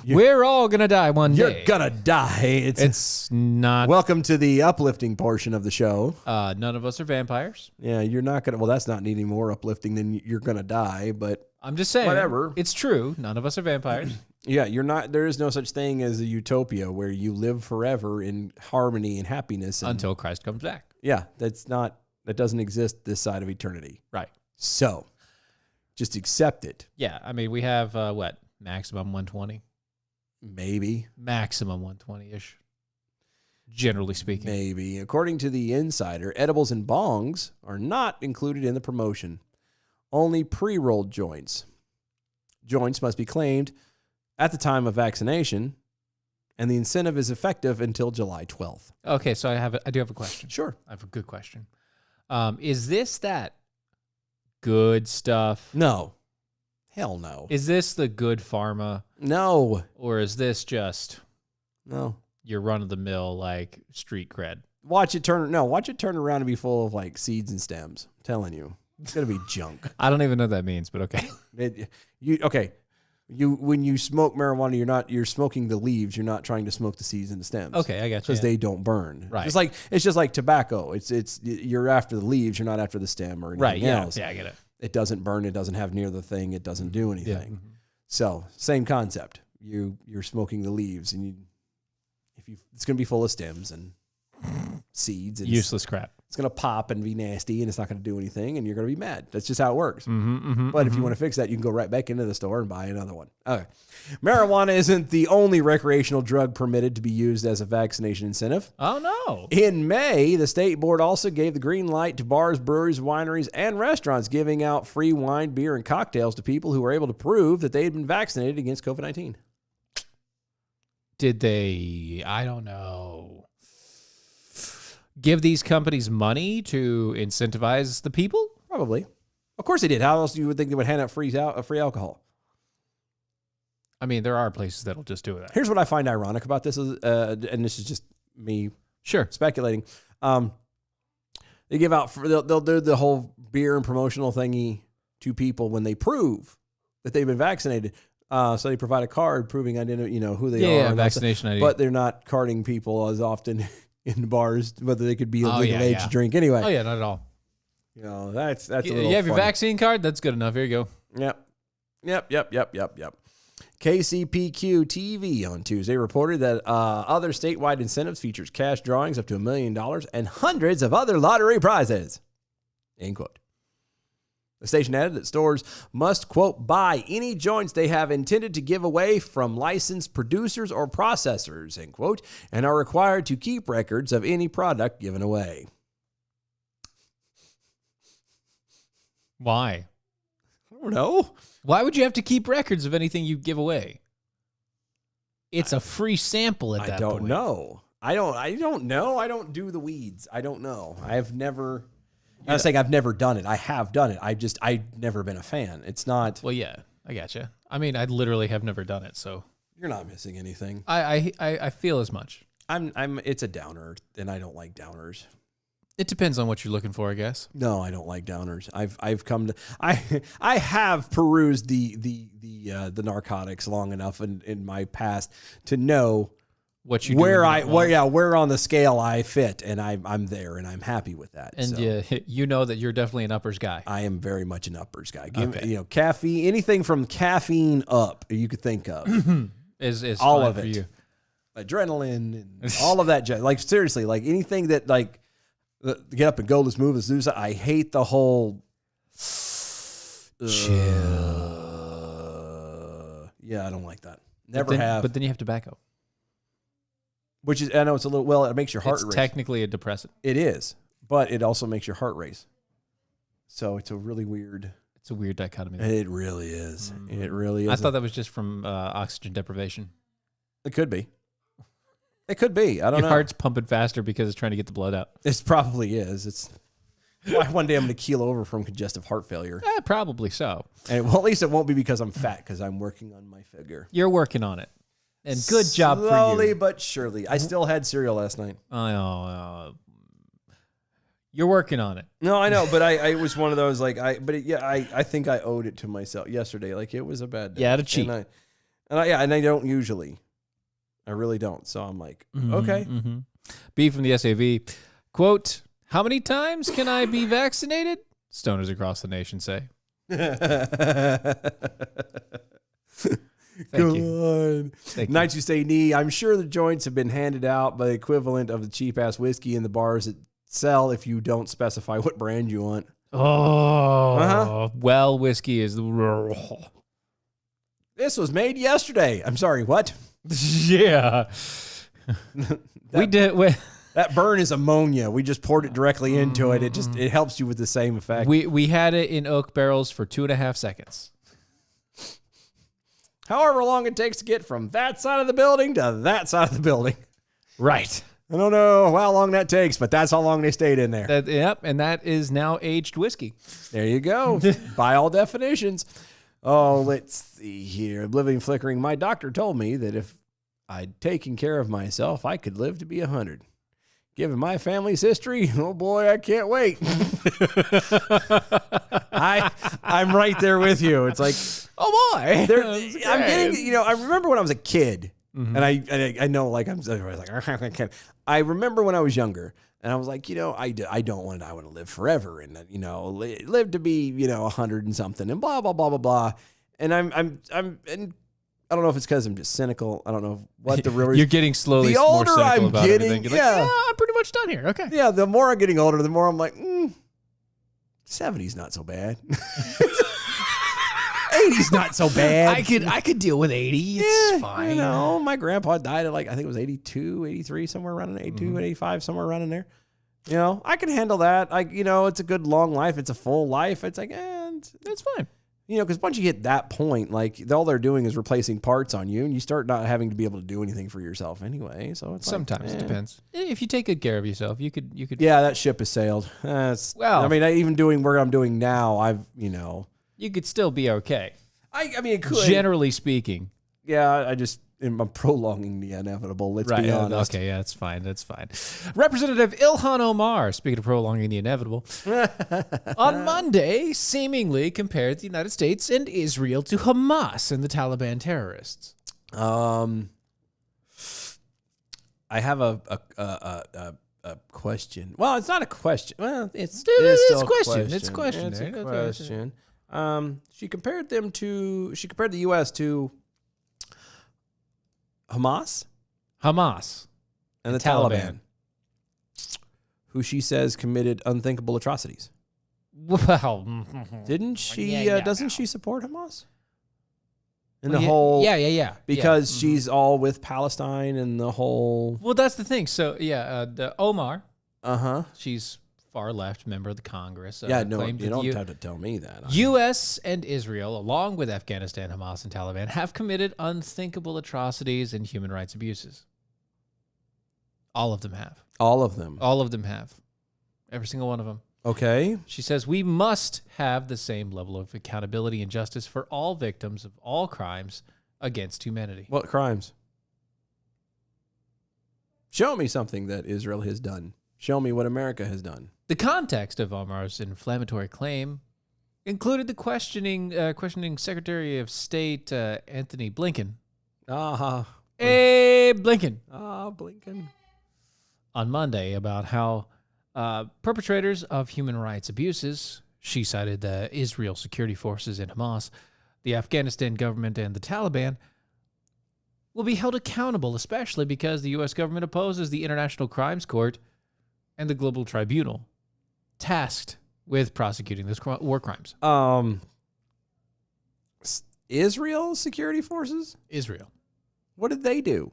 We're all gonna die one day. You're gonna die. It's not. Welcome to the uplifting portion of the show. None of us are vampires. Yeah, you're not gonna. Well, that's not needing more uplifting than you're gonna die. But I'm just saying. Whatever. It's true. None of us are vampires. yeah, you're not. There is no such thing as a utopia where you live forever in harmony and happiness Until Christ comes back. Yeah, that doesn't exist this side of eternity. Right. So, just accept it. Yeah. I mean, we have maximum 120. Maybe. Maximum 120-ish. Generally speaking. Maybe. According to the Insider, edibles and bongs are not included in the promotion. Only pre-rolled joints. Joints must be claimed at the time of vaccination, and the incentive is effective until July 12th. Okay, so I do have a question. Sure. I have a good question. Is this that good stuff? No. Hell no. Is this the good pharma? No. Or is this just No. your run-of-the-mill, like, street cred? Watch it turn around and be full of like seeds and stems. I'm telling you. It's gonna be junk. I don't even know what that means, but okay. When you smoke marijuana, you're smoking the leaves. You're not trying to smoke the seeds and the stems. Okay, I got you. Because they don't burn. Right. It's just like tobacco. It's you're after the leaves. You're not after the stem or anything Right, yeah. else. Yeah, I get it. It doesn't burn. It doesn't have near the thing. It doesn't do anything. Yeah. Mm-hmm. So same concept. You're smoking the leaves, and it's gonna be full of stems and seeds. And Useless crap. It's gonna pop and be nasty, and it's not gonna do anything, and you're gonna be mad. That's just how it works. Mm-hmm, But if you want to fix that, you can go right back into the store and buy another one. Okay. Marijuana isn't the only recreational drug permitted to be used as a vaccination incentive. Oh, no. In May, the state board also gave the green light to bars, breweries, wineries, and restaurants, giving out free wine, beer, and cocktails to people who were able to prove that they had been vaccinated against COVID-19. Did they, I don't know, give these companies money to incentivize the people? Probably. Of course they did. How else you would think they would hand out free alcohol? I mean, there are places that'll just do that. Here's what I find ironic about this, and this is just me speculating. They give out, they'll do the whole beer and promotional thingy to people when they prove that they've been vaccinated. So they provide a card proving identity, who they are. Yeah, and vaccination ID. But they're not carding people as often in bars, whether they could be a legal age to drink anyway. Oh, yeah, not at all. That's a little You have your funny. vaccine card? That's good enough. Here you go. Yep. KCPQ TV on Tuesday reported that other statewide incentives features cash drawings up to $1 million and hundreds of other lottery prizes. End quote. The station added that stores must, quote, buy any joints they have intended to give away from licensed producers or processors, end quote, and are required to keep records of any product given away. Why? I don't know. Why would you have to keep records of anything you give away? It's a free sample at that point. I don't know. I don't know. I don't do the weeds. I don't know. I've never... I'm not saying I've never done it. I have done it. I've never been a fan. It's not... Well, yeah, I gotcha. I mean, I literally have never done it, so... You're not missing anything. I feel as much. It's a downer, and I don't like downers. It depends on what you're looking for, I guess. No, I don't like downers. I've come to I have perused the narcotics long enough in my past to know What you do where and don't want. where on the scale I fit, and I'm there, and I'm happy with that. And So you know that you're definitely an uppers guy. I am very much an uppers guy. Give Okay. you know, caffeine, anything from caffeine up you could think of, Is all fine of for it, you. adrenaline, and all of that. Like seriously, like anything that like get up and go, let's move, let's do something. I hate the whole yeah, I don't like that. Never have. But then you have tobacco. Which is, I know it's a little, well, it makes your heart It's race. technically a depressant. It is, but it also makes your heart race. So it's a really weird, It's a weird dichotomy. it really is. It really is. I thought that was just from oxygen deprivation. It could be. It could be. I don't Your know. heart's pumping faster because it's trying to get the blood out. It probably is. It's why one day I'm going to keel over from congestive heart failure. Probably so. And well, at least it won't be because I'm fat, because I'm working on my figure. You're working on it. And good job for Slowly you. but surely. I still had cereal last night. I know. You're working on it. No, I know, but I was one of those like I think I owed it to myself yesterday. Like it was a bad day. You had to cheat. And I don't usually. I really don't. So I'm like, okay. Mm-hmm. B from the SAV. Quote, how many times can I be vaccinated? Stoners across the nation say. Thank you. Thank you. Nights you stay knee. I'm sure the joints have been handed out by the equivalent of the cheap ass whiskey in the bars that sell if you don't specify what brand you want. Oh, well, whiskey is the. This was made yesterday. I'm sorry, what? Yeah. we did. That burn is ammonia. We just poured it directly into it. It helps you with the same effect. We had it in oak barrels for 2.5 seconds. However long it takes to get from that side of the building to that side of the building. Right. I don't know how long that takes, but that's how long they stayed in there. Yep. And that is now aged whiskey. There you go. By all definitions. Oh, let's see here. Living flickering. My doctor told me that if I'd taken care of myself, I could live to be 100. Given my family's history, oh boy, I can't wait. I'm right there with you. It's like, Oh, boy. I'm getting, I remember when I was a kid, and I know, like, I was like, I remember when I was younger, and I was like, I don't want to, I want to live forever, and live to be, 100 and something, and blah blah blah blah blah. And and I don't know if it's because I'm just cynical. I don't know what the real reason. You're getting slowly The more older cynical I'm about getting, everything. You're yeah. like, I'm pretty much done here. Okay. Yeah, the more I'm getting older, the more I'm like, 70's not so bad. 80's not so bad. I could deal with 80. It's fine. My grandpa died at I think it was 82, 83, somewhere around in 82, 85, somewhere around in there. I can handle that. It's a good long life. It's a full life. It's like, That's fine. because once you hit that point, like all they're doing is replacing parts on you, and you start not having to be able to do anything for yourself anyway. So it's Sometimes like, it depends. If you take good care of yourself, you could. Yeah, that ship has sailed. Well- I mean, even doing what I'm doing now, You could still be okay. I mean, it could. Generally speaking. Yeah, I'm prolonging the inevitable. Let's be honest. Okay, yeah, that's fine. That's fine. Representative Ilhan Omar, speaking of prolonging the inevitable, on Monday seemingly compared the United States and Israel to Hamas and the Taliban terrorists. I have a question. Well, it's not a question. Well, it is It's still a question. It's a question. It's a Right? question. She compared the U.S. to Hamas Hamas and the Taliban. Taliban, who she says committed unthinkable atrocities. Well, Didn't she? Yeah, Doesn't she support Hamas? And Well, the yeah, whole yeah. because she's all with Palestine and the whole Well, that's the thing. So the Omar, uh-huh. she's far left member of the Congress. Yeah, no, claimed you that don't have to tell me that. U.S. and Israel, along with Afghanistan, Hamas, and Taliban, have committed unthinkable atrocities and human rights abuses. All of them have. All of them. All of them have. Every single one of them. Okay. She says we must have the same level of accountability and justice for all victims of all crimes against humanity. What crimes? Show me something that Israel has done. Show me what America has done. The context of Omar's inflammatory claim included the questioning Secretary of State Anthony Blinken. Hey, Blinken. Blinken. On Monday about how perpetrators of human rights abuses, she cited the Israel security forces and Hamas, the Afghanistan government, and the Taliban, will be held accountable, especially because the U.S. government opposes the International Crimes Court and the Global Tribunal, tasked with prosecuting these war crimes. Israel security forces? Israel. What did they do?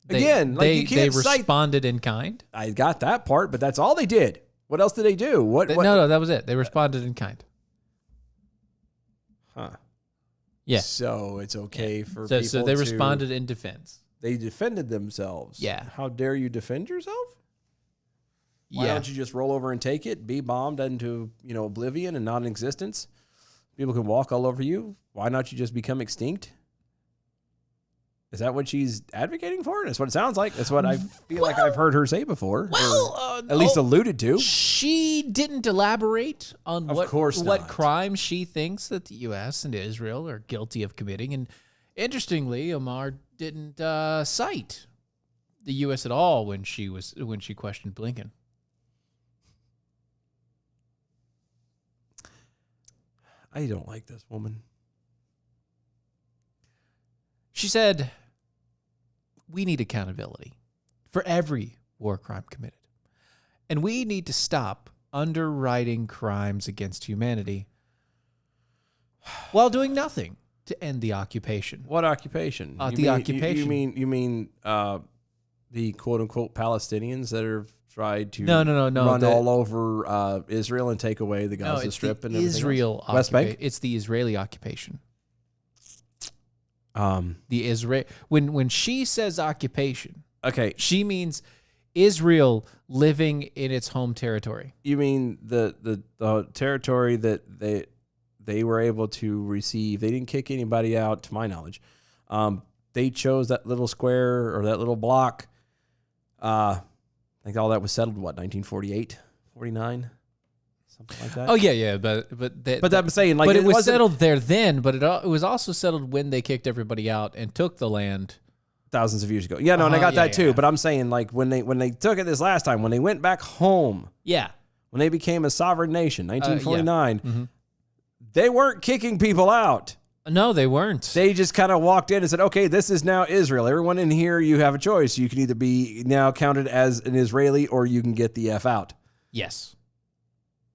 They, Again, like they, you can't they cite. responded in kind. I got that part, but that's all they did. What else did they do? What? No, that was it. They responded in kind. Huh. Yeah. So it's okay for So people they to- responded in defense. They defended themselves. Yeah. How dare you defend yourself? Why Yeah. don't you just roll over and take it, be bombed into oblivion and non-existence? People can walk all over you. Why not you just become extinct? Is that what she's advocating for? That's what it sounds like. That's what I feel like I've heard her say before. Or at least alluded to. She didn't elaborate on Of what course not. crime she thinks that the U.S. and Israel are guilty of committing. And interestingly, Omar didn't cite the U.S. at all when she questioned Blinken. I don't like this woman. She said, we need accountability for every war crime committed. And we need to stop underwriting crimes against humanity while doing nothing to end the occupation. What occupation? Occupation. You mean the quote unquote Palestinians that have tried to No, run the- all over Israel and take away the No, Gaza it's Strip the and everything Israel else? West Bank. It's the Israeli occupation. Um. The Israel when she says occupation, Okay. she means Israel living in its home territory. You mean the territory that they were able to receive? They didn't kick anybody out, to my knowledge. They chose that little square or that little block. I think all that was settled. What, 1948, 49, something like that. Oh yeah, but I'm saying, like, but it was wasn't settled there then. But it was also settled when they kicked everybody out and took the land. thousands of years ago. Yeah, no, and I got Yeah, that too. yeah. But I'm saying, like, when they took it this last time, when they went back home, Yeah, when they became a sovereign nation, 1949, Mhm. they weren't kicking people out. No, they weren't. They just kind of walked in and said, okay, this is now Israel. Everyone in here, you have a choice. You can either be now counted as an Israeli or you can get the F out. Yes.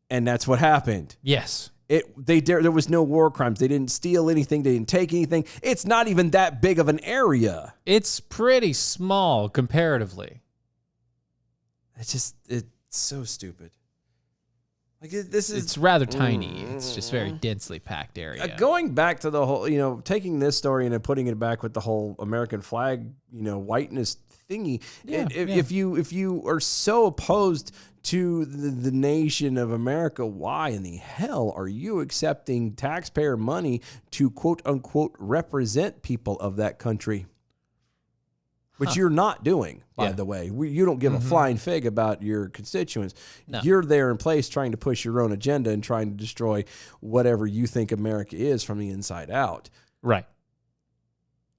And that's what happened. Yes. There was no war crimes. They didn't steal anything. They didn't take anything. It's not even that big of an area. It's pretty small comparatively. It's so stupid. Like this is It's rather tiny. It's just very densely packed area. going back to the whole, taking this story and then putting it back with the whole American flag, whiteness thingy. Yeah, If you are so opposed to the nation of America, why in the hell are you accepting taxpayer money to quote unquote represent people of that country? Which you're not doing, by Yeah. the way. You don't give a flying fig about your constituents. No. You're there in place trying to push your own agenda and trying to destroy whatever you think America is from the inside out. Right.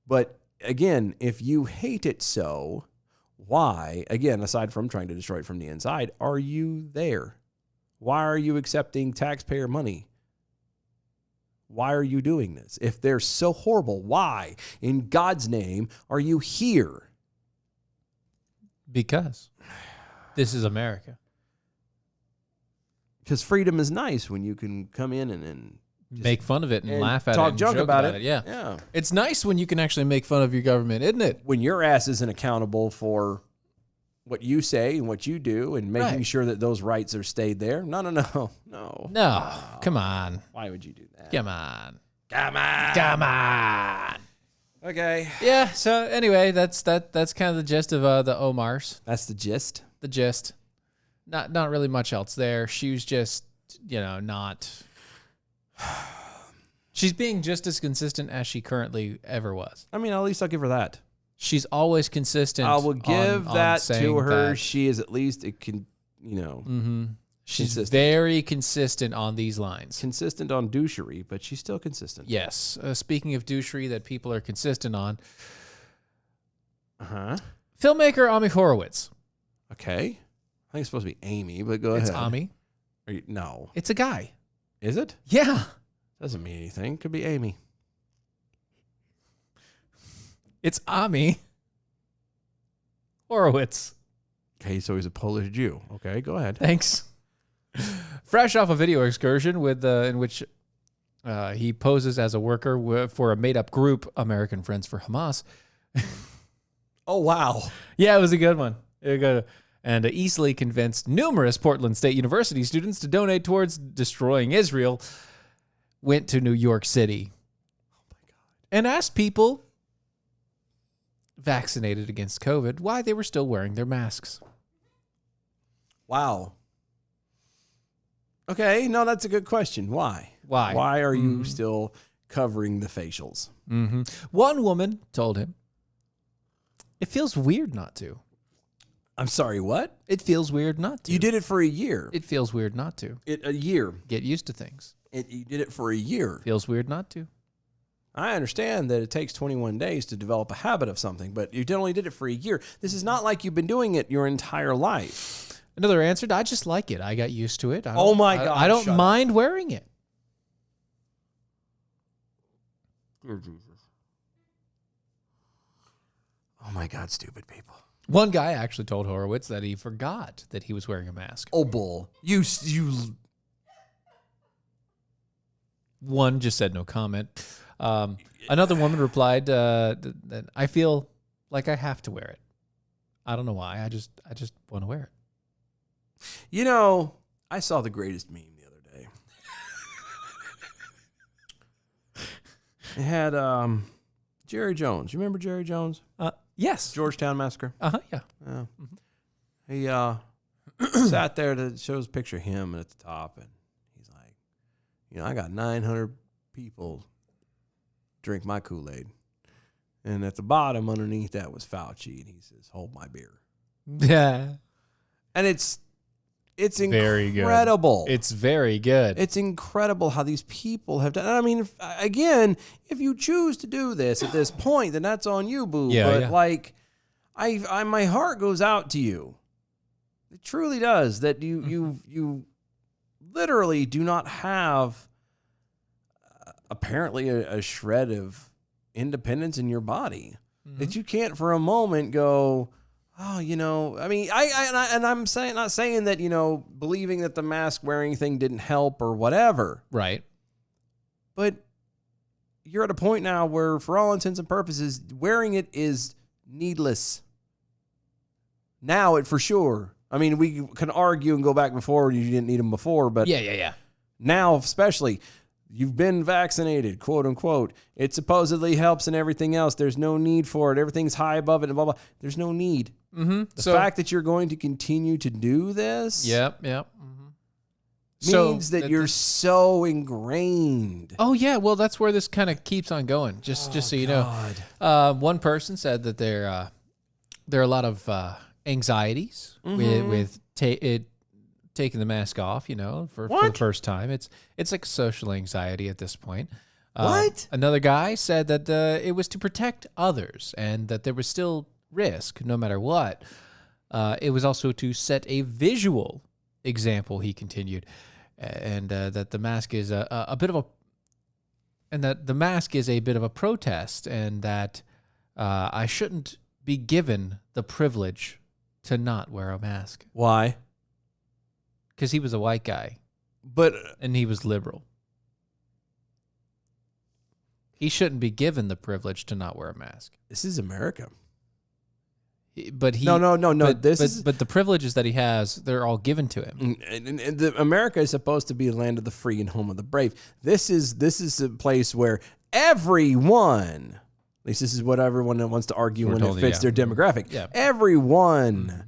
But again, if you hate it so, why, again, aside from trying to destroy it from the inside, are you there? Why are you accepting taxpayer money? Why are you doing this? If they're so horrible, why, in God's name, are you here? Because this is America. Because freedom is nice when you can come in and Make fun of it and and laugh at it. talk and junk joke about it. Yeah. Yeah. It's nice when you can actually make fun of your government, isn't it? When your ass isn't accountable for what you say and what you do and making Right. sure that those rights are stayed there. No. No. Come on. Why would you do that? Come on. Come on. Come on. Okay. Yeah. So anyway, that's kind of the gist of the Omars. That's the gist. The gist. Not really much else there. She was just, not. She's being just as consistent as she currently ever was. I mean, at least I'll give her that. She's always consistent. I will give on that saying to her. that- She is at least She's consistent. very consistent on these lines. Consistent on douchery, but she's still consistent. Yes. Speaking of douchery that people are consistent on, filmmaker Ami Horowitz. Okay. I think it's supposed to be Amy, but go It's ahead. Ami. No. It's a guy. Is it? Yeah. Doesn't mean anything. Could be Amy. It's Ami Horowitz. Okay, so he's a Polish Jew. Okay, go ahead. Thanks. Fresh off a video excursion in which he poses as a worker for a made-up group, American Friends for Hamas. Oh, wow. Yeah, it was a good one. And easily convinced numerous Portland State University students to donate towards destroying Israel. Went to New York City. Oh my God. And asked people vaccinated against COVID why they were still wearing their masks. Wow. Okay, no, that's a good question. Why? Why? Why are you still covering the facials? Mm-hmm. One woman told him, it feels weird not to. I'm sorry, what? It feels weird not to. You did it for a year. It feels weird not to. A year. Get used to things. You did it for a year. Feels weird not to. I understand that it takes 21 days to develop a habit of something, but you only did it for a year. This is not like you've been doing it your entire life. Another answer, I just like it. I got used to it. Oh my God, I don't shut mind wearing it. Dear Jesus. Oh my God, stupid people. One guy actually told Horowitz that he forgot that he was wearing a mask. Oh, bull. You. One just said no comment. Another woman replied that I feel like I have to wear it. I don't know why. I just want to wear it. You know, I saw the greatest meme the other day. It had Jerry Jones. You remember Jerry Jones? Yes. Georgetown Massacre. Yeah. He sat there to shows a picture of him at the top, and he's like, I got 900 people drink my Kool-Aid. And at the bottom underneath that was Fauci, and he says, hold my beer. Yeah. And it's Very good. incredible. It's very good. It's incredible how these people have done. I mean, if you choose to do this at this point, then that's on you, boo. Yeah, but yeah. like, I my heart goes out to you. It truly does. That you literally do not have apparently a shred of independence in your body. That you can't for a moment go, oh, I mean, I'm saying, not saying that, believing that the mask wearing thing didn't help or whatever, right. but you're at a point now where, for all intents and purposes, wearing it is needless. Now, it for sure. I mean, we can argue and go back before you didn't need them before, but Yeah. now, especially, you've been vaccinated, quote unquote. It supposedly helps and everything else. There's no need for it. Everything's high above it and blah, blah. There's no need. Mm-hmm. The fact that you're going to continue to do this Yep. means that you're so ingrained. Oh yeah, well that's where this kind of keeps on going. Just so you know, one person said that there are a lot of anxieties with taking the mask off. For the first time, it's like social anxiety at this point. What? Another guy said that it was to protect others and that there was still risk no matter what. It was also to set a visual example. He continued. And that the mask is a bit of a protest, and that I shouldn't be given the privilege to not wear a mask Why? because he was a white guy But and he was liberal. He shouldn't be given the privilege to not wear a mask. this is America. But he No. But, This but, is but the privileges that he has, they're all given to him. and America is supposed to be the land of the free and home of the brave. This is a place where everyone, at least this is what everyone that wants to argue We're when told, it fits yeah. their demographic. Yeah. Everyone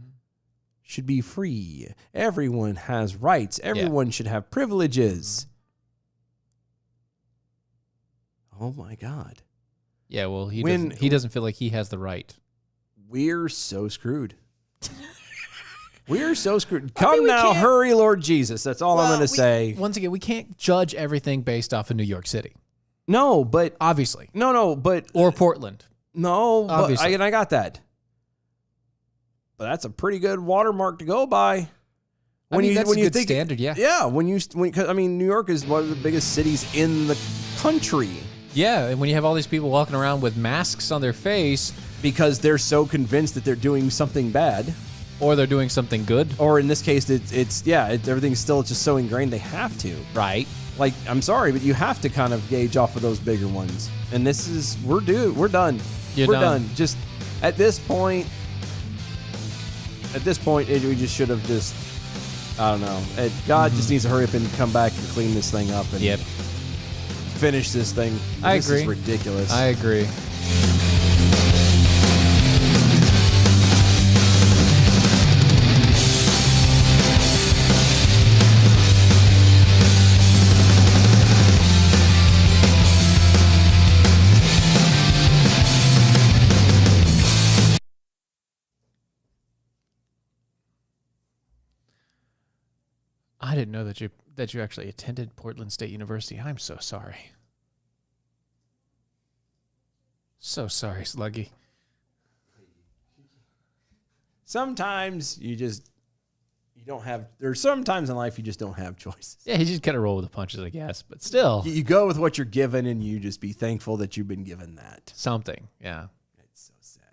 should be free. Everyone has rights. Everyone should have privileges. Oh my God. Yeah, well, he When- doesn't feel like he has the right. We're so screwed. We're so screwed. Come we now, can't- hurry, Lord Jesus. That's all I'm going to say. Once again, we can't judge everything based off of New York City, No, but obviously, but or Portland. no, but Obviously. I got that. But that's a pretty good watermark to go by. That's a good standard, yeah. Yeah, because I mean, New York is one of the biggest cities in the country Yeah, and when you have all these people walking around with masks on their face, because they're so convinced that they're doing something bad, or they're doing something good, or in this case, everything's still just so ingrained they have to. right? Like, I'm sorry, but you have to kind of gauge off of those bigger ones. And we're done. You're we're done. done. Just at this point, we just should have just, I don't know. God just needs to hurry up and come back and clean this thing up and Yep. finish this thing. I This agree. is ridiculous. I agree. I didn't know that you actually attended Portland State University. I'm so sorry. So sorry, Sluggy. Sometimes there's sometimes in life you just don't have choices. Yeah, he just gotta roll with the punches, I guess. But still, You go with what you're given and you just be thankful that you've been given that. something. Yeah. It's so sad.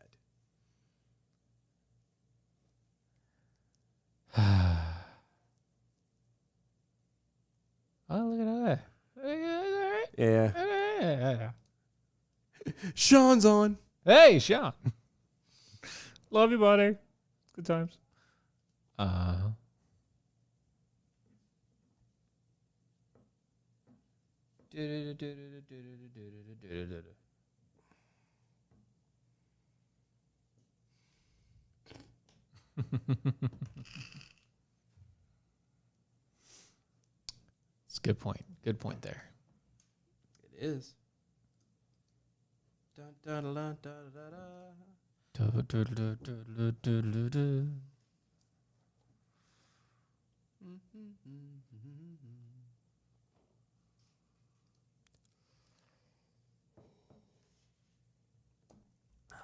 Oh, look at that. Yeah. Sean's on. Hey, Sean. Love you, buddy. Good times. It's a good point. Good point there. It is. Dun, dun, dun, dun, dun, dun.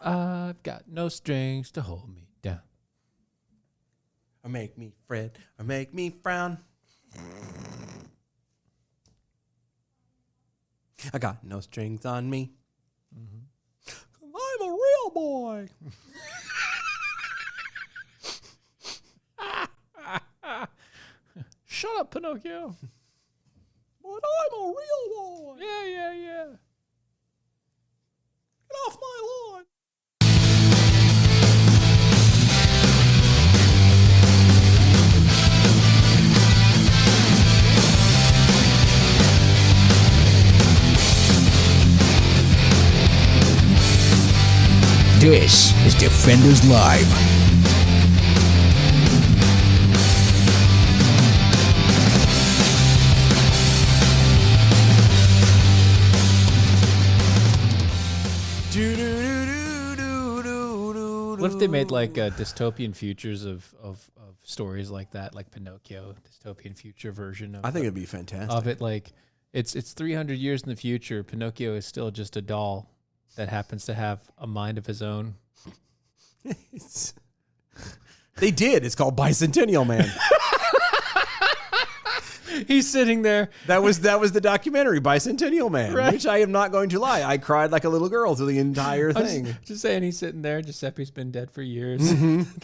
I've got no strings to hold me down. Or make me fret, or make me frown. I got no strings on me. I'm a real boy. Shut up, Pinocchio. But I'm a real boy. Yeah. Get off my lawn. This is Defenders Live. What if they made like dystopian futures of stories like that, like Pinocchio, dystopian future version of I think it'd be fantastic. of it? Like it's 300 years in the future. Pinocchio is still just a doll that happens to have a mind of his own. They did. It's called Bicentennial Man. He's sitting there. That was the documentary Bicentennial Man, Right. which I am not going to lie. I cried like a little girl through the entire I'm thing. just saying, he's sitting there. Giuseppe's been dead for years,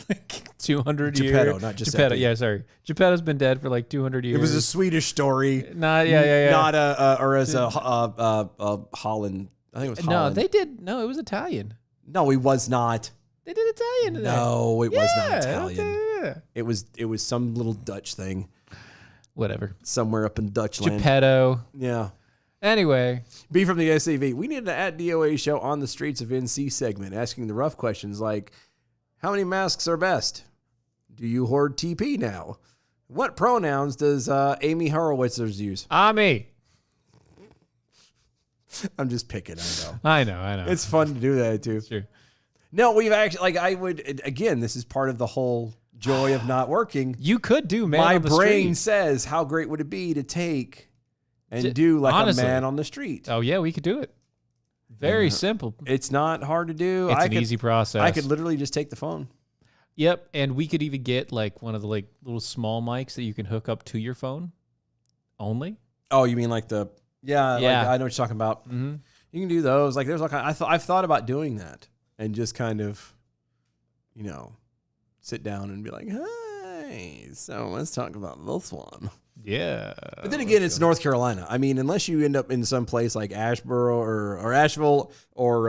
like 200 Geppetto, years. not Giuseppe. Yeah, sorry. Geppetto's been dead for like 200 years. It was a Swedish story, Not yeah. not a Holland. I think it was No, Holland. they did. No, it was Italian. No, he was not. They did Italian. in there. No, it was not Yeah, Italian. yeah. It was some little Dutch thing Whatever. somewhere up in Dutchland. Geppetto. Yeah. Anyway, B from the SAV. We need an at DOA show on the streets of NC segment, asking the rough questions like, how many masks are best? Do you hoard TP now? What pronouns does Amy Horowitzers use? Ami. I'm just picking. I know. I know. It's fun to do that too. Sure. No, we've actually, like, I would, again, this is part of the whole, joy of not working. You could do man My on the brain street. says, how great would it be to take and J- do like honestly. a man on the street? Oh yeah, we could do it. Very simple. It's not hard to do. It's an easy process. I could literally just take the phone. Yep, and we could even get like one of the like little small mics that you can hook up to your phone only. Oh, you mean like the yeah? Yeah. Like, I know what you're talking about. Mm-hmm. You can do those. Like there's like I've thought about doing that and just kind of, sit down and be like, hey, so let's talk about this one. Yeah. But then again, it's North Carolina. I mean, unless you end up in some place like Asheboro or Asheville or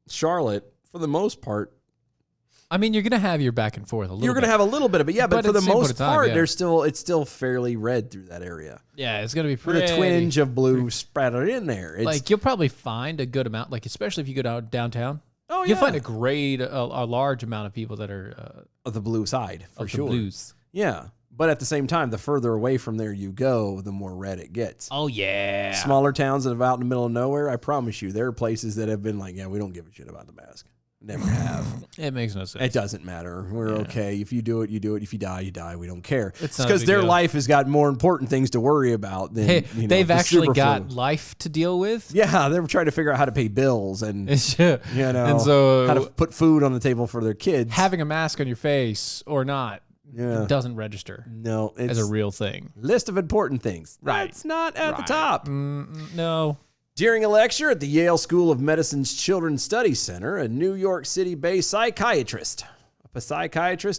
Charlotte, for the most part, I mean, you're gonna have your back and forth a little. you're going to have a little bit of it. Yeah, but But for at the the same point most of time, part, yeah. it's still fairly red through that area. Yeah, it's gonna be With pretty. a twinge of blue splattered in there. It's, Like you'll probably find a good amount, like especially if you go downtown. oh, You'll yeah. find a large amount of people that are of the blue side, for of sure. the blues. Yeah. But at the same time, the further away from there you go, the more red it gets. Oh yeah. Smaller towns that are out in the middle of nowhere, I promise you, there are places that have been like, yeah, we don't give a shit about the mask. Never have. It makes no sense. It doesn't matter. We're okay. If you do it, you do it. If you die, you die. We don't care. It's not a because big their deal. life has got more important things to worry about than Hey, they've the actually super got flu. life to deal with. Yeah, they're trying to figure out how to pay bills and and so how to put food on the table for their kids. having a mask on your face or not Yeah. doesn't register No, it's as a real thing. list of important things. Right. That's not at the top. No. During a lecture at the Yale School of Medicine's Children's Study Center, a New York City-based psychiatrist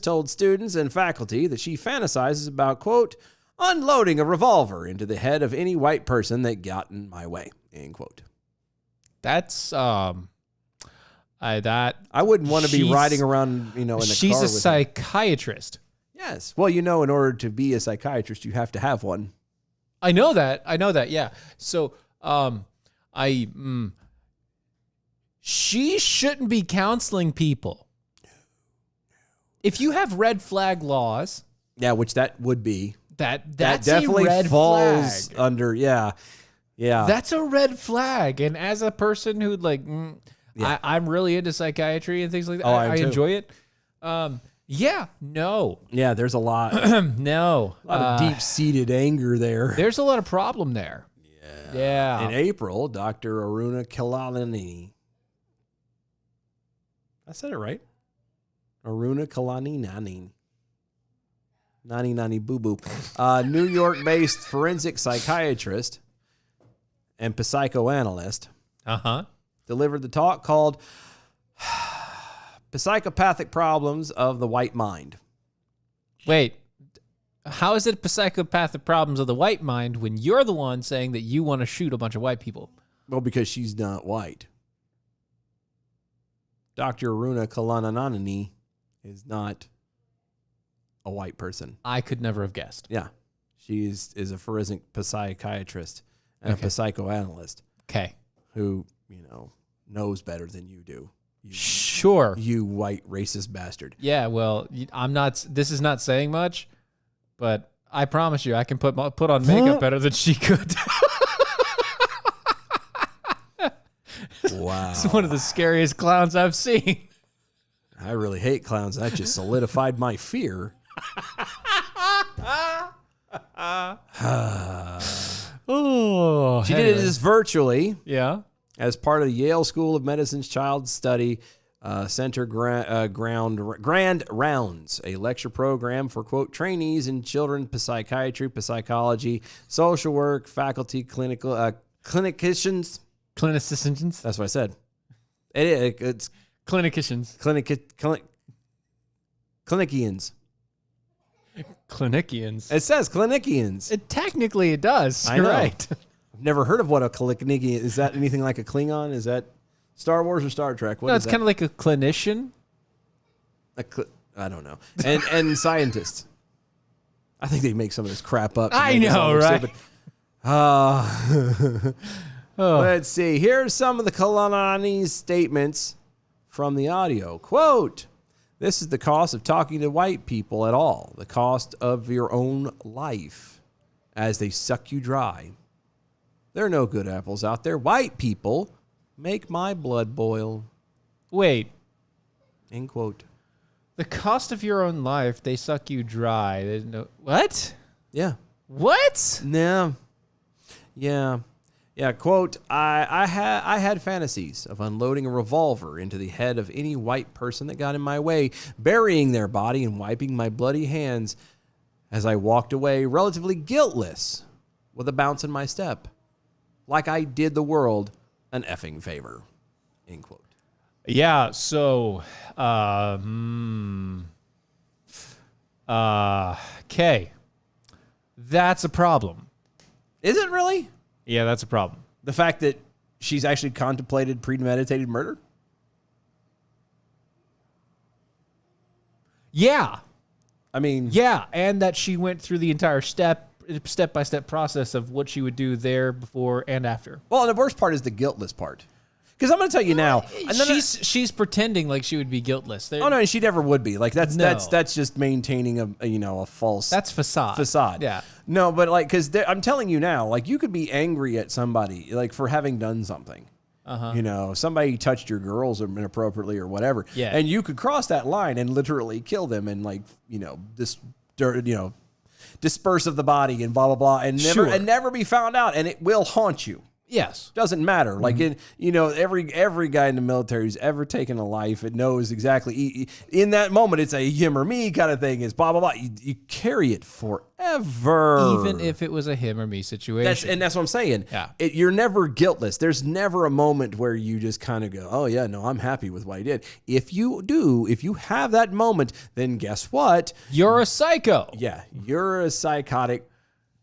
told students and faculty that she fantasizes about, quote, unloading a revolver into the head of any white person that got in my way, end quote. That's I wouldn't want to be She's- riding around, in the she's car a with her. psychiatrist. Yes. Well, in order to be a psychiatrist, you have to have one. I know that. Yeah. So, she shouldn't be counseling people. If you have red flag laws, Yeah, which that would be. that's That definitely a red falls flag. under, yeah. That's a red flag. And as a person who Yeah. I'm really into psychiatry and things like that. Oh, I am I too. enjoy it. No, Yeah, there's a lot, a no. lot of deep-seated anger there. There's a lot of problem there. Yeah. In April, Dr. Aruna Kalanini. I said it right. Aruna Kalanini. Nani boo boo. New York-based forensic psychiatrist and psychoanalyst Uh-huh. delivered the talk called Psychopathic Problems of the White Mind. Wait. How is it psychopathic problems of the white mind when you're the one saying that you want to shoot a bunch of white people? Well, because she's not white. Dr. Aruna Kalanini is not a white person. I could never have guessed. Yeah. She is a forensic psychiatrist and Okay. a psychoanalyst Okay. who, knows better than you do. Sure. You white racist bastard. Yeah, well, this is not saying much, but I promise you I can put on makeup better than she could. Wow. It's one of the scariest clowns I've seen. I really hate clowns. That just solidified my fear. Oh, She did this virtually Yeah. as part of the Yale School of Medicine's Child Study Center Grand Rounds, a lecture program for, quote, trainees in children psychiatry, psychology, social work, faculty, clinicians. Clinicians. That's what I said. It's Clinicians. clinicians. Clinicians. It says clinicians. Technically, it does. I You're know. right. I've never heard of what a clinician is. That anything like a Klingon? Is that Star Wars or Star Trek? What No, is it's that? kind of like a clinician. I don't know. And scientists. I think they make some of this crap up. to I make us all know, look right? stupid. Let's see. Here's some of the Kalanini's statements from the audio. Quote, this is the cost of talking to white people at all. The cost of your own life as they suck you dry. There are no good apples out there. White people make my blood boil. Wait, End quote. The cost of your own life, they suck you dry. There's no what? Yeah. What? Yeah. Yeah. Yeah. Quote, I had fantasies of unloading a revolver into the head of any white person that got in my way, burying their body and wiping my bloody hands as I walked away relatively guiltless with a bounce in my step, like I did the world an effing favor. End quote. Yeah, so okay. That's a problem. Is it really? Yeah, that's a problem. The fact that she's actually contemplated premeditated murder? Yeah. I mean, Yeah, and that she went through the entire step-by-step process of what she would do there before and after. well, and the worst part is the guiltless part. Because I'm going to tell you now, She's pretending like she would be guiltless. oh no, she never would be. Like that's No. that's just maintaining a false That's facade. facade. Yeah. No, but like because I'm telling you now, like you could be angry at somebody like for having done something. You know, somebody touched your girls inappropriately or whatever. Yeah. And you could cross that line and literally kill them and like disperse of the body and blah blah blah and never be found out, and it will haunt you. Yes. Doesn't matter. Like every guy in the military who's ever taken a life, it knows exactly in that moment it's a him or me kind of thing. It's blah blah blah. You carry it forever, Even if it was a him or me situation. that's what I'm saying. Yeah. You're never guiltless. There's never a moment where you just kind of go, oh yeah, no, I'm happy with what I did. If you have that moment, then guess what? You're a psycho. Yeah, you're a psychotic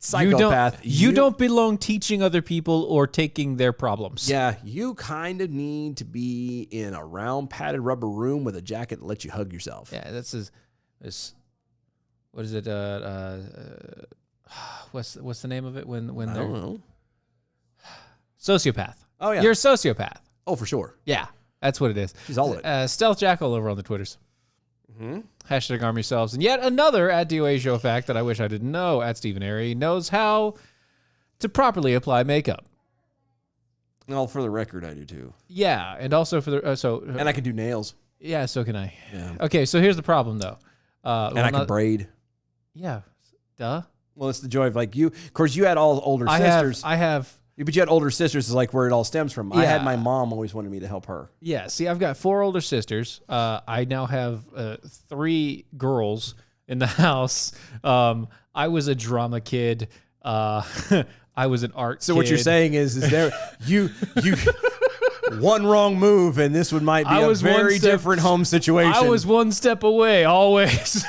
psychopath. You don't belong teaching other people or taking their problems. Yeah, you kind of need to be in a round padded rubber room with a jacket that lets you hug yourself. Yeah, this what is it? What's the name of it when I they're don't know. sociopath? Oh, yeah. You're a sociopath. Oh, for sure. Yeah, that's what it is. She's all of it. Stealth Jackal over on the Twitters. Hashtag arm yourselves. And yet another at DOA show fact that I wish I didn't know at Stephen Airy knows how to properly apply makeup. Well, for the record, I do too. Yeah, and also for the And I can do nails. yeah, so can I. Yeah. Okay, so here's the problem though. And I can braid. Yeah, duh. Well, it's the joy of like you. Of course, you had all older sisters. I have. But you had older sisters is like where it all stems from. I had Yeah. my mom always wanted me to help her. Yeah, see, I've got 4 older sisters. I now have 3 girls in the house. I was a drama kid. I was an art So kid. what you're saying is there you one wrong move and this might be I a was one very step- different home situation. I was one step away always.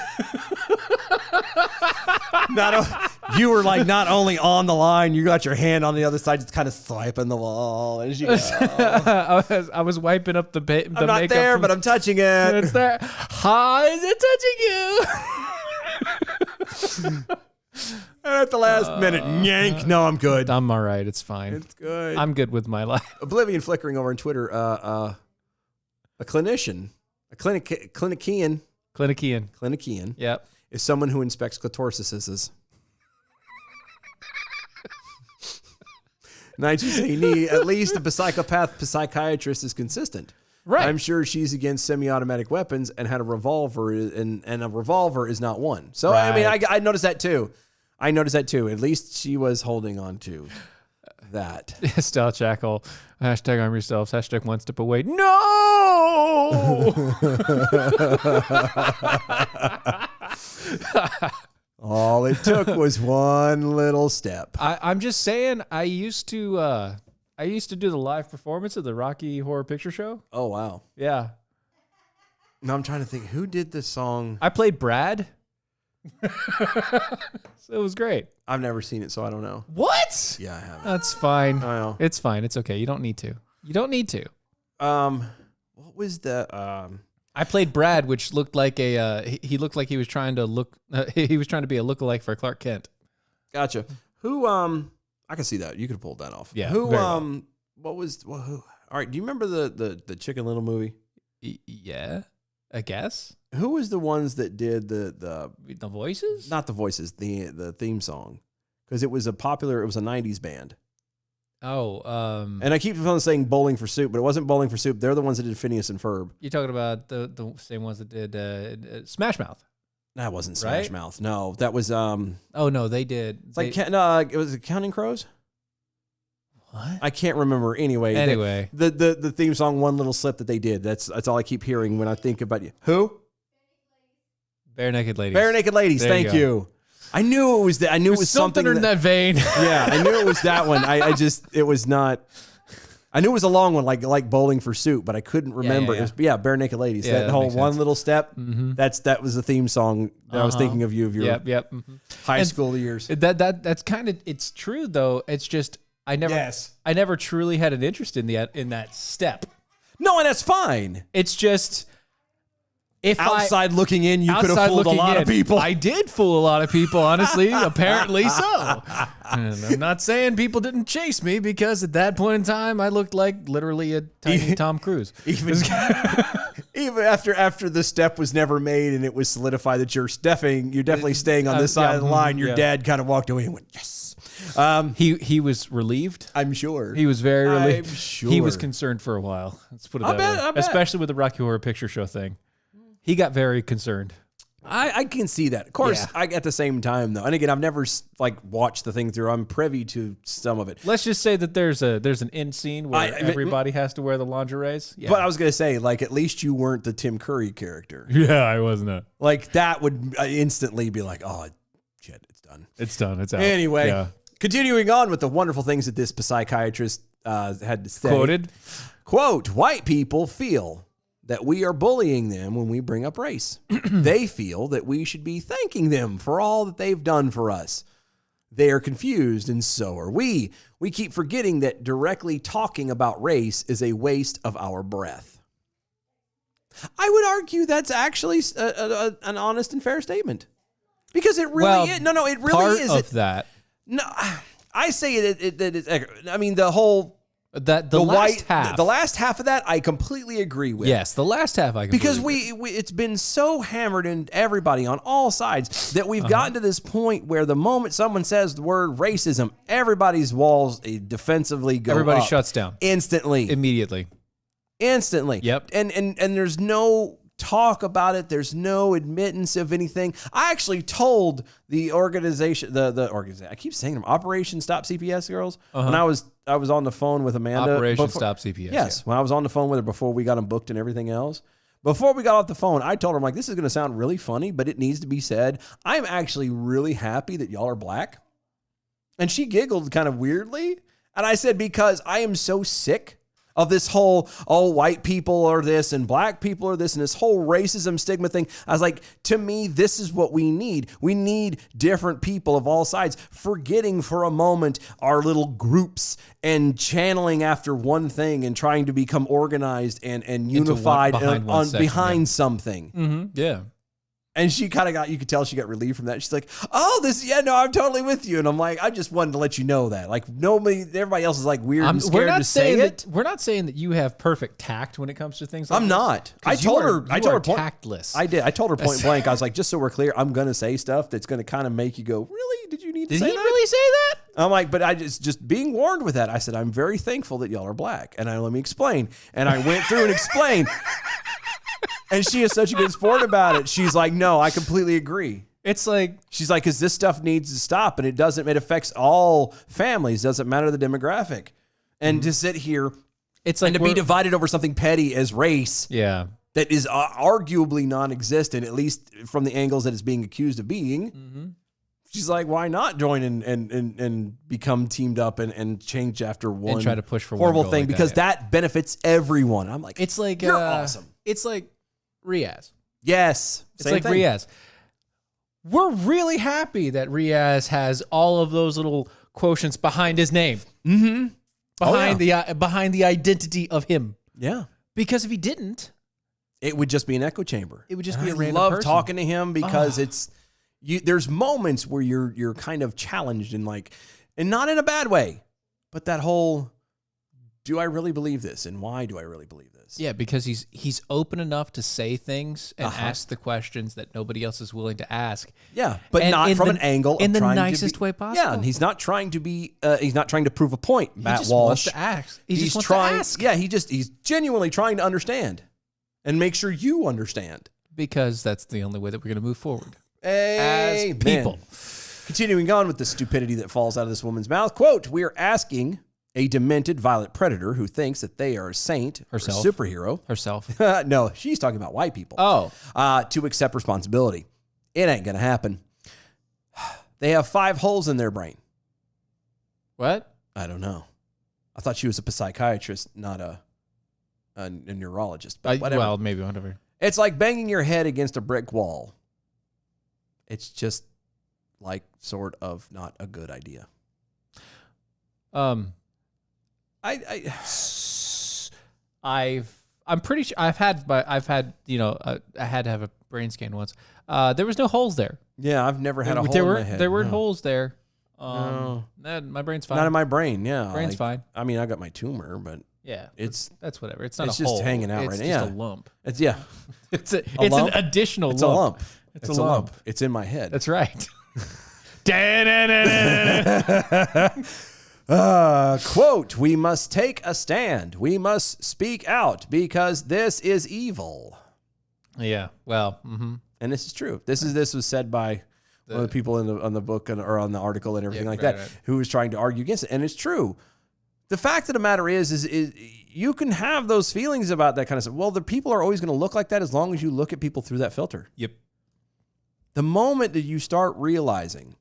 You were like not only on the line, you got your hand on the other side, just kind of swiping the wall as you go. I was wiping up the I'm not makeup there, from- but I'm touching it. It's there. Hi, is it touching you? And at the last minute, yank. No, I'm good. I'm all right. It's fine. It's good. I'm good with my life. Oblivion flickering over on Twitter. A clinician, a clinician Clinician. Yep. is someone who inspects clitorisises. And I just say you need at least a psychiatrist is consistent. Right. I'm sure she's against semi-automatic weapons and had a revolver, and a revolver is not one. So I mean, Right. I noticed that too. At least she was holding on to that. Stealth Jackal. Hashtag arm yourselves. Hashtag one step away. No! All it took was one little step. I'm just saying, I used to do the live performance of the Rocky Horror Picture Show. Oh wow. Yeah. No, I'm trying to think who did this song. I played Brad. So it was great. I've never seen it, so I don't know. What? Yeah, I haven't. That's fine. I know. It's fine. It's okay. You don't need to. What was the I played Brad, which looked like he looked like he was trying to look he was trying to be a lookalike for Clark Kent. Gotcha. Who I can see that. You could have pulled that off. Yeah, Who very well. who all right, do you remember the Chicken Little movie? Yeah, I guess. Who was the ones that did the The voices? not the voices, the theme song? Because it was a 90s band. And I keep on saying Bowling for Soup, but it wasn't Bowling for Soup. They're the ones that did Phineas and Ferb. You're talking about the same ones that did Smash Mouth. That wasn't Right? Smash Mouth. No, that was Oh no, they did. it's like it was Counting Crows. What? I can't remember. Anyway, the theme song, One Little Slip that they did. That's all I keep hearing when I think about you. Who? Bare Naked Ladies. Bare Naked Ladies. There Thank you you. I knew it was that. I knew it was something in that vein. Yeah, I knew it was that one. It was not. I knew it was a long one, like Bowling for Soup, but I couldn't remember. yeah. It was Bare Naked Ladies. Yeah, that that whole makes One sense. Little Step. That was the theme song that I was thinking of your Yep. high And school years. That's kind of, it's true though. It's just I never truly had an interest in that step. No, and that's fine. It's just if Outside looking in, you could have outside fooled a looking lot in, of people. I did fool a lot of people, honestly. Apparently so. And I'm not saying people didn't chase me because at that point in time, I looked like literally a tiny Tom Cruise. Even after the step was never made and it was solidified that you're definitely staying on this side of the line, your dad kind of walked away and went, yes. He was relieved. I'm sure. He was very relieved. I'm sure. He was concerned for a while. Let's put it I that bet- way. I bet. Especially with the Rocky Horror Picture Show thing. He got very concerned. I can see that. Of course, Yeah. at the same time, though. And again, I've never watched the thing through. I'm privy to some of it. Let's just say that there's an end scene where everybody has to wear the lingeries. Yeah. But I was going to say, at least you weren't the Tim Curry character. Yeah, I wasn't. That would instantly be like, oh, shit, it's done. It's done. It's out. Anyway, Yeah. continuing on with the wonderful things that this psychiatrist had to say. Quoted. Quote, white people feel that we are bullying them when we bring up race. They feel that we should be thanking them for all that they've done for us. They are confused, and so are we. We keep forgetting that directly talking about race is a waste of our breath. I would argue that's actually an honest and fair statement. Because it really is. No, it really part is. of that. No, I say it's, I mean, the whole... The last half. The last half of that, I completely agree with. Yes, the last half I Because completely it's been so hammered in everybody on all sides that we've gotten to this point where the moment someone says the word racism, everybody's walls defensively go Everybody up shuts down instantly. immediately. Instantly. Yep. And there's no talk about it. There's no admittance of anything. I actually told the organization, the organization, I keep saying them, Operation Stop CPS girls. When I was on the phone with Amanda. Operation Stop CPS. Yes. When I was on the phone with her before we got them booked and everything else. Before we got off the phone, I told her, I'm like, this is going to sound really funny, but it needs to be said. I'm actually really happy that y'all are black. And she giggled kind of weirdly. And I said, because I am so sick of this whole, white people are this and black people are this and this whole racism stigma thing. I was like, to me, this is what we need. We need different people of all sides, forgetting for a moment our little groups and channeling after one thing and trying to become organized and unified behind something. Mm-hmm. Yeah. And she kind of you could tell she got relieved from that. She's like, I'm totally with you. And I'm like, I just wanted to let you know that. Like, everybody else is like weird and scared to say it. We're not saying that you have perfect tact when it comes to things like I'm this. not. I 'Cause told you her, are- I you told are her point, tactless. I did. I told her point blank. I was like, just so we're clear, I'm going to say stuff that's going to kind of make you go, really? Did you need to Did say he that? really say that? I'm like, but I just being warned with that. I said, I'm very thankful that y'all are black. And let me explain. And I went through and explained. And she is such a good sport about it. She's like, no, I completely agree. It's like, She's like, because this stuff needs to stop, and it affects all families. Doesn't matter the demographic. And to sit here it's like and to be divided over something petty as race Yeah. that is arguably non-existent, at least from the angles that it's being accused of being. She's like, why not join and become teamed up and change after one try to push for one horrible goal thing like that, because yeah. that benefits everyone. I'm like, It's like you're awesome. It's like Riaz. Yes, It's like thing. Riaz. We're really happy that Riaz has all of those little quotients behind his name. Mm-hmm. Behind the identity of him. Yeah. Because if he didn't, It would just be an echo chamber. It would just And be a I random love person. talking to him because there's moments where you're kind of challenged and not in a bad way, but that whole do I really believe this, and why do I really believe this? Yeah, because he's open enough to say things and ask the questions that nobody else is willing to ask. Yeah, but And not in from the- an angle in of the trying nicest to be, way possible. Yeah, and he's not trying to be. He's not trying to prove a point. He Matt just Walsh. wants to ask. He he's just wants trying. to ask. Yeah, he's genuinely trying to understand and make sure you understand. Because that's the only way that we're going to move forward. As people. Continuing on with the stupidity that falls out of this woman's mouth. Quote, we are asking a demented, violent predator who thinks that they are a saint Herself. or a superhero. Herself. No, she's talking about white people. Oh. To accept responsibility. It ain't going to happen. They have 5 holes in their brain. What? I don't know. I thought she was a psychiatrist, not a neurologist. But whatever. Well, maybe whatever. It's like banging your head against a brick wall. It's just like sort of not a good idea. I'm pretty sure I had I had to have a brain scan once. There was no holes there. Yeah, I've never had a hole there in were my head. there weren't No. holes there. No. My brain's fine. Not in my brain, yeah. Brain's fine. I mean, I got my tumor, but Yeah, it's that's whatever. It's not it's a just hole. hanging out it's right just now. a lump. it's yeah. It's an lump? additional It's lump. a lump. It's It's a a lump. lump. It's in my head. That's right. Quote, we must take a stand. We must speak out because this is evil. Yeah. Well. And this is true. This was said by one of the people on the book or on the article and everything like right, that, right. who was trying to argue against it. And it's true. The fact of the matter is you can have those feelings about that kind of stuff. Well, the people are always going to look like that as long as you look at people through that filter. Yep. The moment that you start realizing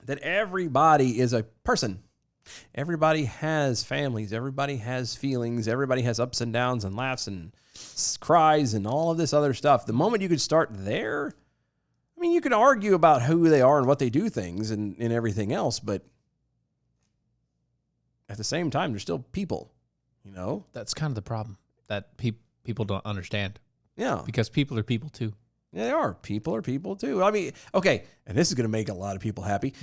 that everybody is a person, everybody has families, everybody has feelings, everybody has ups and downs and laughs and cries and all of this other stuff. The moment you could start there, I mean, you can argue about who they are and what they do things and everything else, but at the same time, they're still people, you know? That's kind of the problem that people don't understand Yeah. because people are people too. Yeah, they are. People are people too. I mean, okay, and this is going to make a lot of people happy.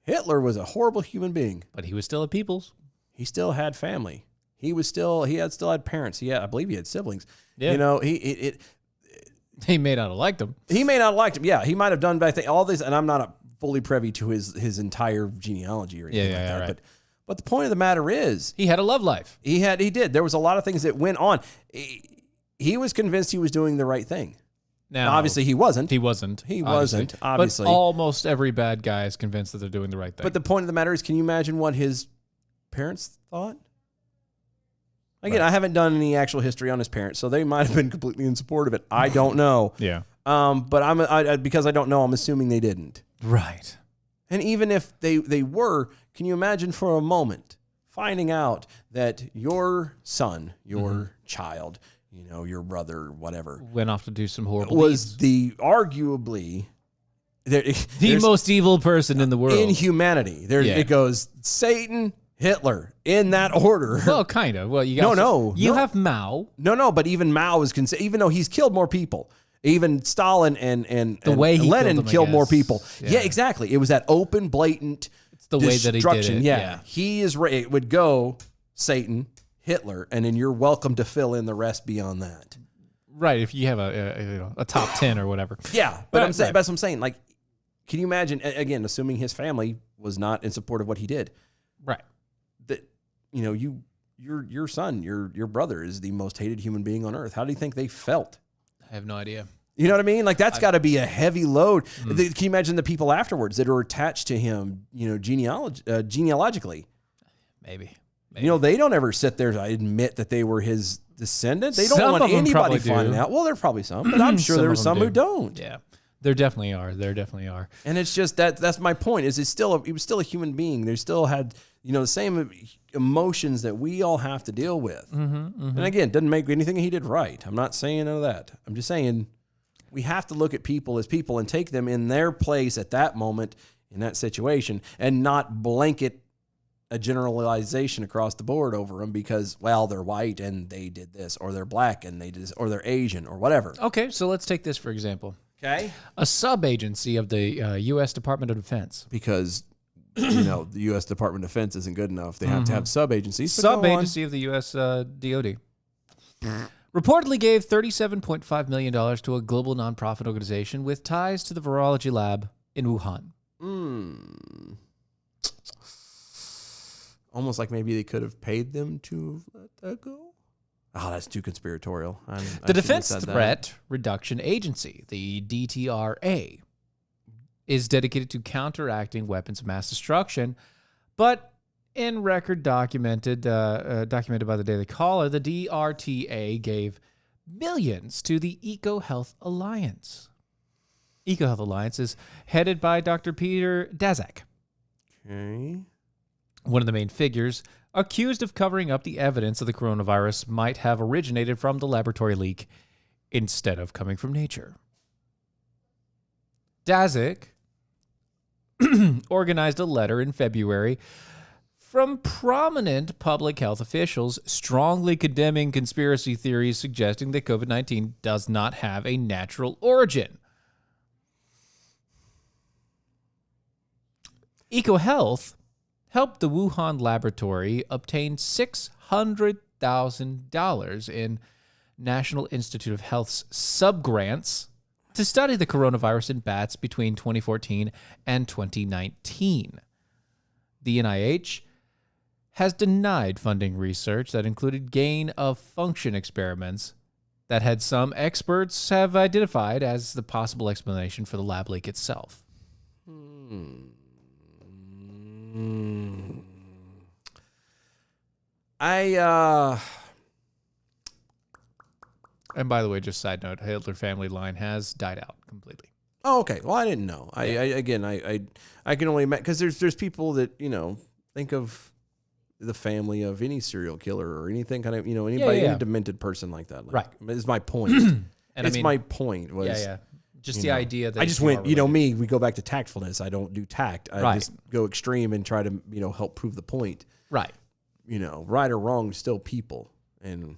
Hitler was a horrible human being. But he was still a people's. He still had family. He still had parents. I believe he had siblings. Yeah. You know, He may not have liked them. he may not have liked him. Yeah, he might have done bad things. All this, and I'm not fully privy to his entire genealogy or anything like that. right. But the point of the matter is, He had a love life. he did. There was a lot of things that went on. He was convinced he was doing the right thing. Now, Obviously, he wasn't. he wasn't. He wasn't, obviously. But almost every bad guy is convinced that they're doing the right thing. But the point of the matter is, can you imagine what his parents thought? Again, I haven't done any actual history on his parents, so they might have been completely in support of it. I don't know. yeah. But because I don't know, I'm assuming they didn't. Right. And even if they were, can you imagine for a moment finding out that your son, your child, your brother, whatever, Went off to do some horrible was deeds. the arguably The there's- most evil person in the world. in humanity. There Yeah. it goes: Satan, Hitler, in that order. Well, kind of. Well, you got No. You have Mao. No, but even Mao is even though he's killed more people. Even Stalin and way he Lenin killed them, I killed more guess. people. Yeah. Yeah, exactly. It was that open, blatant the way that he did destruction. it, Yeah. yeah. He is right. It would go Satan, Hitler, and then you're welcome to fill in the rest beyond that. Right. If you have a top 10 or whatever. Yeah, but Right, I'm saying right. that's what I'm saying. Like, can you imagine again, assuming his family was not in support of what he did, Right. that your son, your brother is the most hated human being on earth. How do you think they felt? I have no idea. You know what I mean? Like that's got to be a heavy load. Hmm. Can you imagine the people afterwards that are attached to him? Genealogically. Maybe. They don't ever sit there to admit that they were his descendant. They don't Some want of them anybody probably finding do. out. Well, there are probably some, but I'm sure Some there of are them some do. who don't. Yeah. There definitely are. There definitely are. And it's just that's my point. Is he was still a human being. They still had the same emotions that we all have to deal with. And again, doesn't make anything he did right. I'm not saying none of that. I'm just saying we have to look at people as people and take them in their place at that moment in that situation, and not blanket a generalization across the board over them because they're white and they did this, or they're black and they did this, or they're Asian or whatever. Okay, so let's take this for example. Okay, A sub-agency of the U.S. Department of Defense. because the U.S. Department of Defense isn't good enough. They have to have sub-agencies. But go on. Sub-agency of the U.S. DoD. Reportedly gave $37.5 million to a global nonprofit organization with ties to the virology lab in Wuhan. Almost like maybe they could have paid them to let that go. Oh, that's too conspiratorial. The Defense Threat Reduction Agency, the DTRA, is dedicated to counteracting weapons of mass destruction, but in record documented by the Daily Caller, the DRTA gave millions to the EcoHealth Alliance. EcoHealth Alliance is headed by Dr. Peter Daszak, Okay. one of the main figures accused of covering up the evidence of the coronavirus might have originated from the laboratory leak instead of coming from nature. Daszak organized a letter in February from prominent public health officials strongly condemning conspiracy theories suggesting that COVID-19 does not have a natural origin. EcoHealth helped the Wuhan laboratory obtain $600,000 in National Institute of Health's subgrants to study the coronavirus in bats between 2014 and 2019. The NIH has denied funding research that included gain-of-function experiments that had some experts have identified as the possible explanation for the lab leak itself. And by the way, just side note, Hitler family line has died out completely. Oh, okay. Well, I didn't know. I can only imagine because there's people that think of the family of any serial killer or anything kind of anybody any demented person like that. Like, Right. Is my point. And it's my point was just the idea that I just went me. We go back to tactfulness. I don't do tact. I just go extreme and try to help prove the point. Right. Right or wrong, still people. And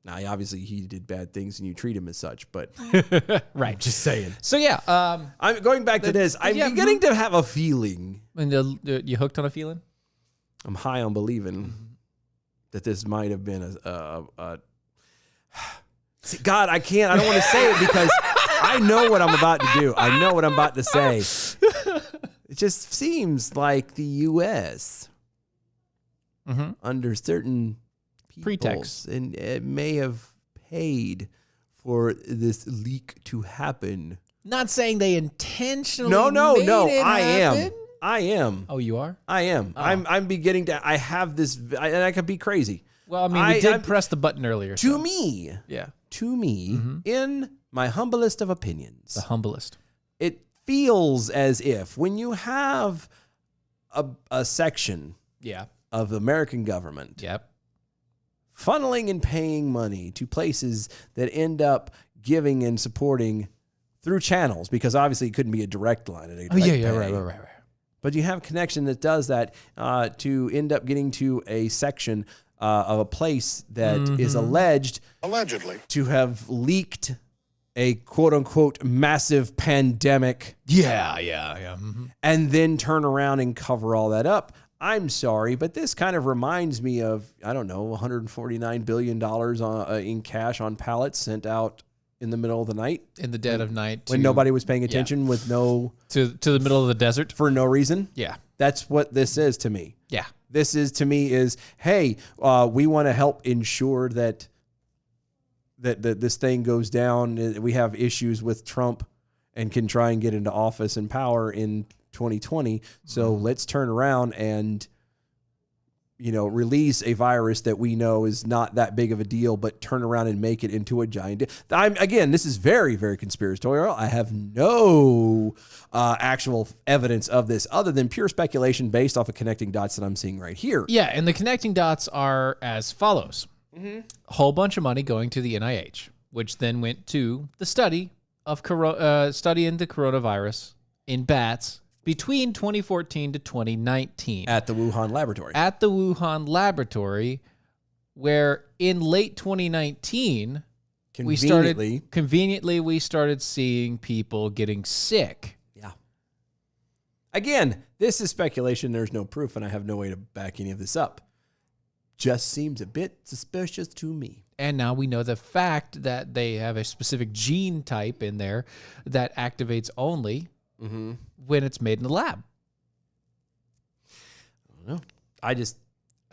now obviously he did bad things and you treat him as such. But Right. Just saying. So I'm going back to this. I'm beginning to have a feeling. and you hooked on a feeling? I'm high on believing that this might have been See, God, I don't want to say it because I know what I'm about to do. I know what I'm about to say. It just seems like the U.S. Under certain Pretexts. and it may have paid for this leak to happen. Not saying they intentionally No. made it I happen. am. Oh, you are? I am. I'm beginning to. I have this, and I could be crazy. Well, I mean, we did press the button earlier. To so. me, Yeah. in my humblest of opinions, The humblest. it feels as if when you have a section Yeah. of the American government Yep. funneling and paying money to places that end up giving and supporting through channels, because obviously it couldn't be a direct line. Right. But you have a connection that does that to end up getting to a section of a place that is allegedly to have leaked a quote unquote massive pandemic. Yeah. And then turn around and cover all that up. I'm sorry, but this kind of reminds me of, I don't know, $149 billion in cash on pallets sent out in the middle of the night. In the dead of night. When nobody was paying attention with no... To the middle of the desert. For no reason. Yeah. That's what this is to me. Yeah. This is to me is, hey, we want to help ensure that this thing goes down. We have issues with Trump and can try and get into office and power in 2020. So let's turn around and, release a virus that we know is not that big of a deal, but turn around and make it into a giant deal. Again, this is very, very conspiratorial. I have no actual evidence of this other than pure speculation based off of connecting dots that I'm seeing right here. Yeah, and the connecting dots are as follows. A whole bunch of money going to the NIH, which then went to the study of studying the coronavirus in bats between 2014 to 2019. At the Wuhan laboratory. At the Wuhan laboratory, where in late 2019, we started seeing people getting sick. Yeah. Again, this is speculation. There's no proof, and I have no way to back any of this up. Just seems a bit suspicious to me. And now we know the fact that they have a specific gene type in there that activates only when it's made in the lab. I don't know. I just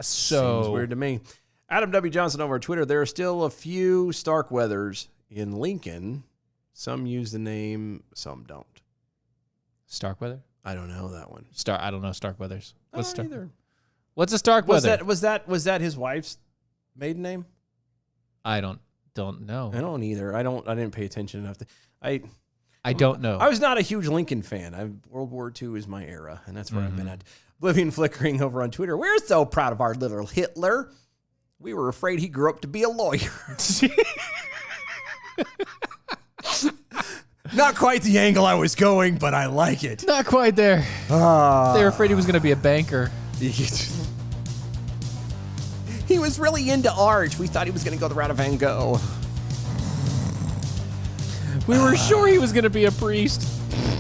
So seems weird to me. Adam W. Johnson over Twitter. There are still a few Starkweathers in Lincoln. Some use the name, some don't. Starkweather? I don't know that one. I don't know Starkweathers. I don't either. What's a Starkweather? Was that his wife's maiden name? I don't know. I don't either. I didn't pay attention enough. I don't know. I was not a huge Lincoln fan. World War II is my era, and that's where I've been at. Oblivion Flickering over on Twitter. We're so proud of our little Hitler. We were afraid he grew up to be a lawyer. Not quite the angle I was going, but I like it. Not quite there. They were afraid he was going to be a banker. He was really into art. We thought he was going to go the route of Van Gogh. We were sure he was going to be a priest.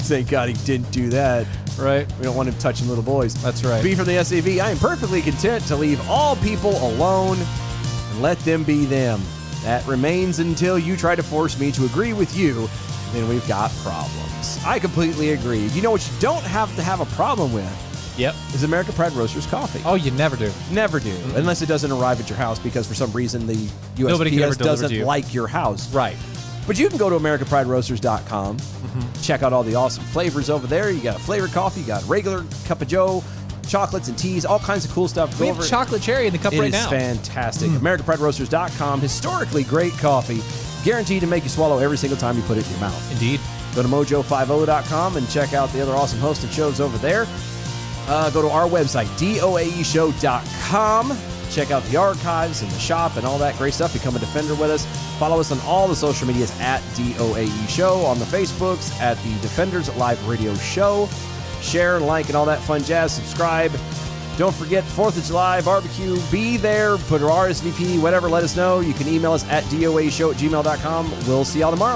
Thank God he didn't do that. Right. We don't want him touching little boys. That's right. B from the SAV. I am perfectly content to leave all people alone and let them be them. That remains until you try to force me to agree with you. Then we've got problems. I completely agree. You know what you don't have to have a problem with Yep. is American Pride Roasters coffee. Oh, you never do. Never do. Unless it doesn't arrive at your house because for some reason the Nobody can ever USPS deliver to doesn't you. like your house. Right. But you can go to AmericanPrideRoasters.com, check out all the awesome flavors over there. You got a flavored coffee, you got a regular cup of joe, chocolates and teas, all kinds of cool stuff. Go We have over- chocolate cherry in the cup It right is now. fantastic. AmericanPrideRoasters.com, historically great coffee, guaranteed to make you swallow every single time you put it in your mouth. Indeed. Go to mojo50.com and check out the other awesome hosted shows over there. Go to our website, doaeshow.com. Check out the archives and the shop and all that great stuff. Become a Defender with us. Follow us on all the social medias at DOAE Show, on the Facebooks at the Defenders Live Radio Show. Share, like, and all that fun jazz. Subscribe. Don't forget 4th of July barbecue. Be there. Put our RSVP, whatever. Let us know. You can email us at doaeshow@gmail.com. We'll see y'all tomorrow.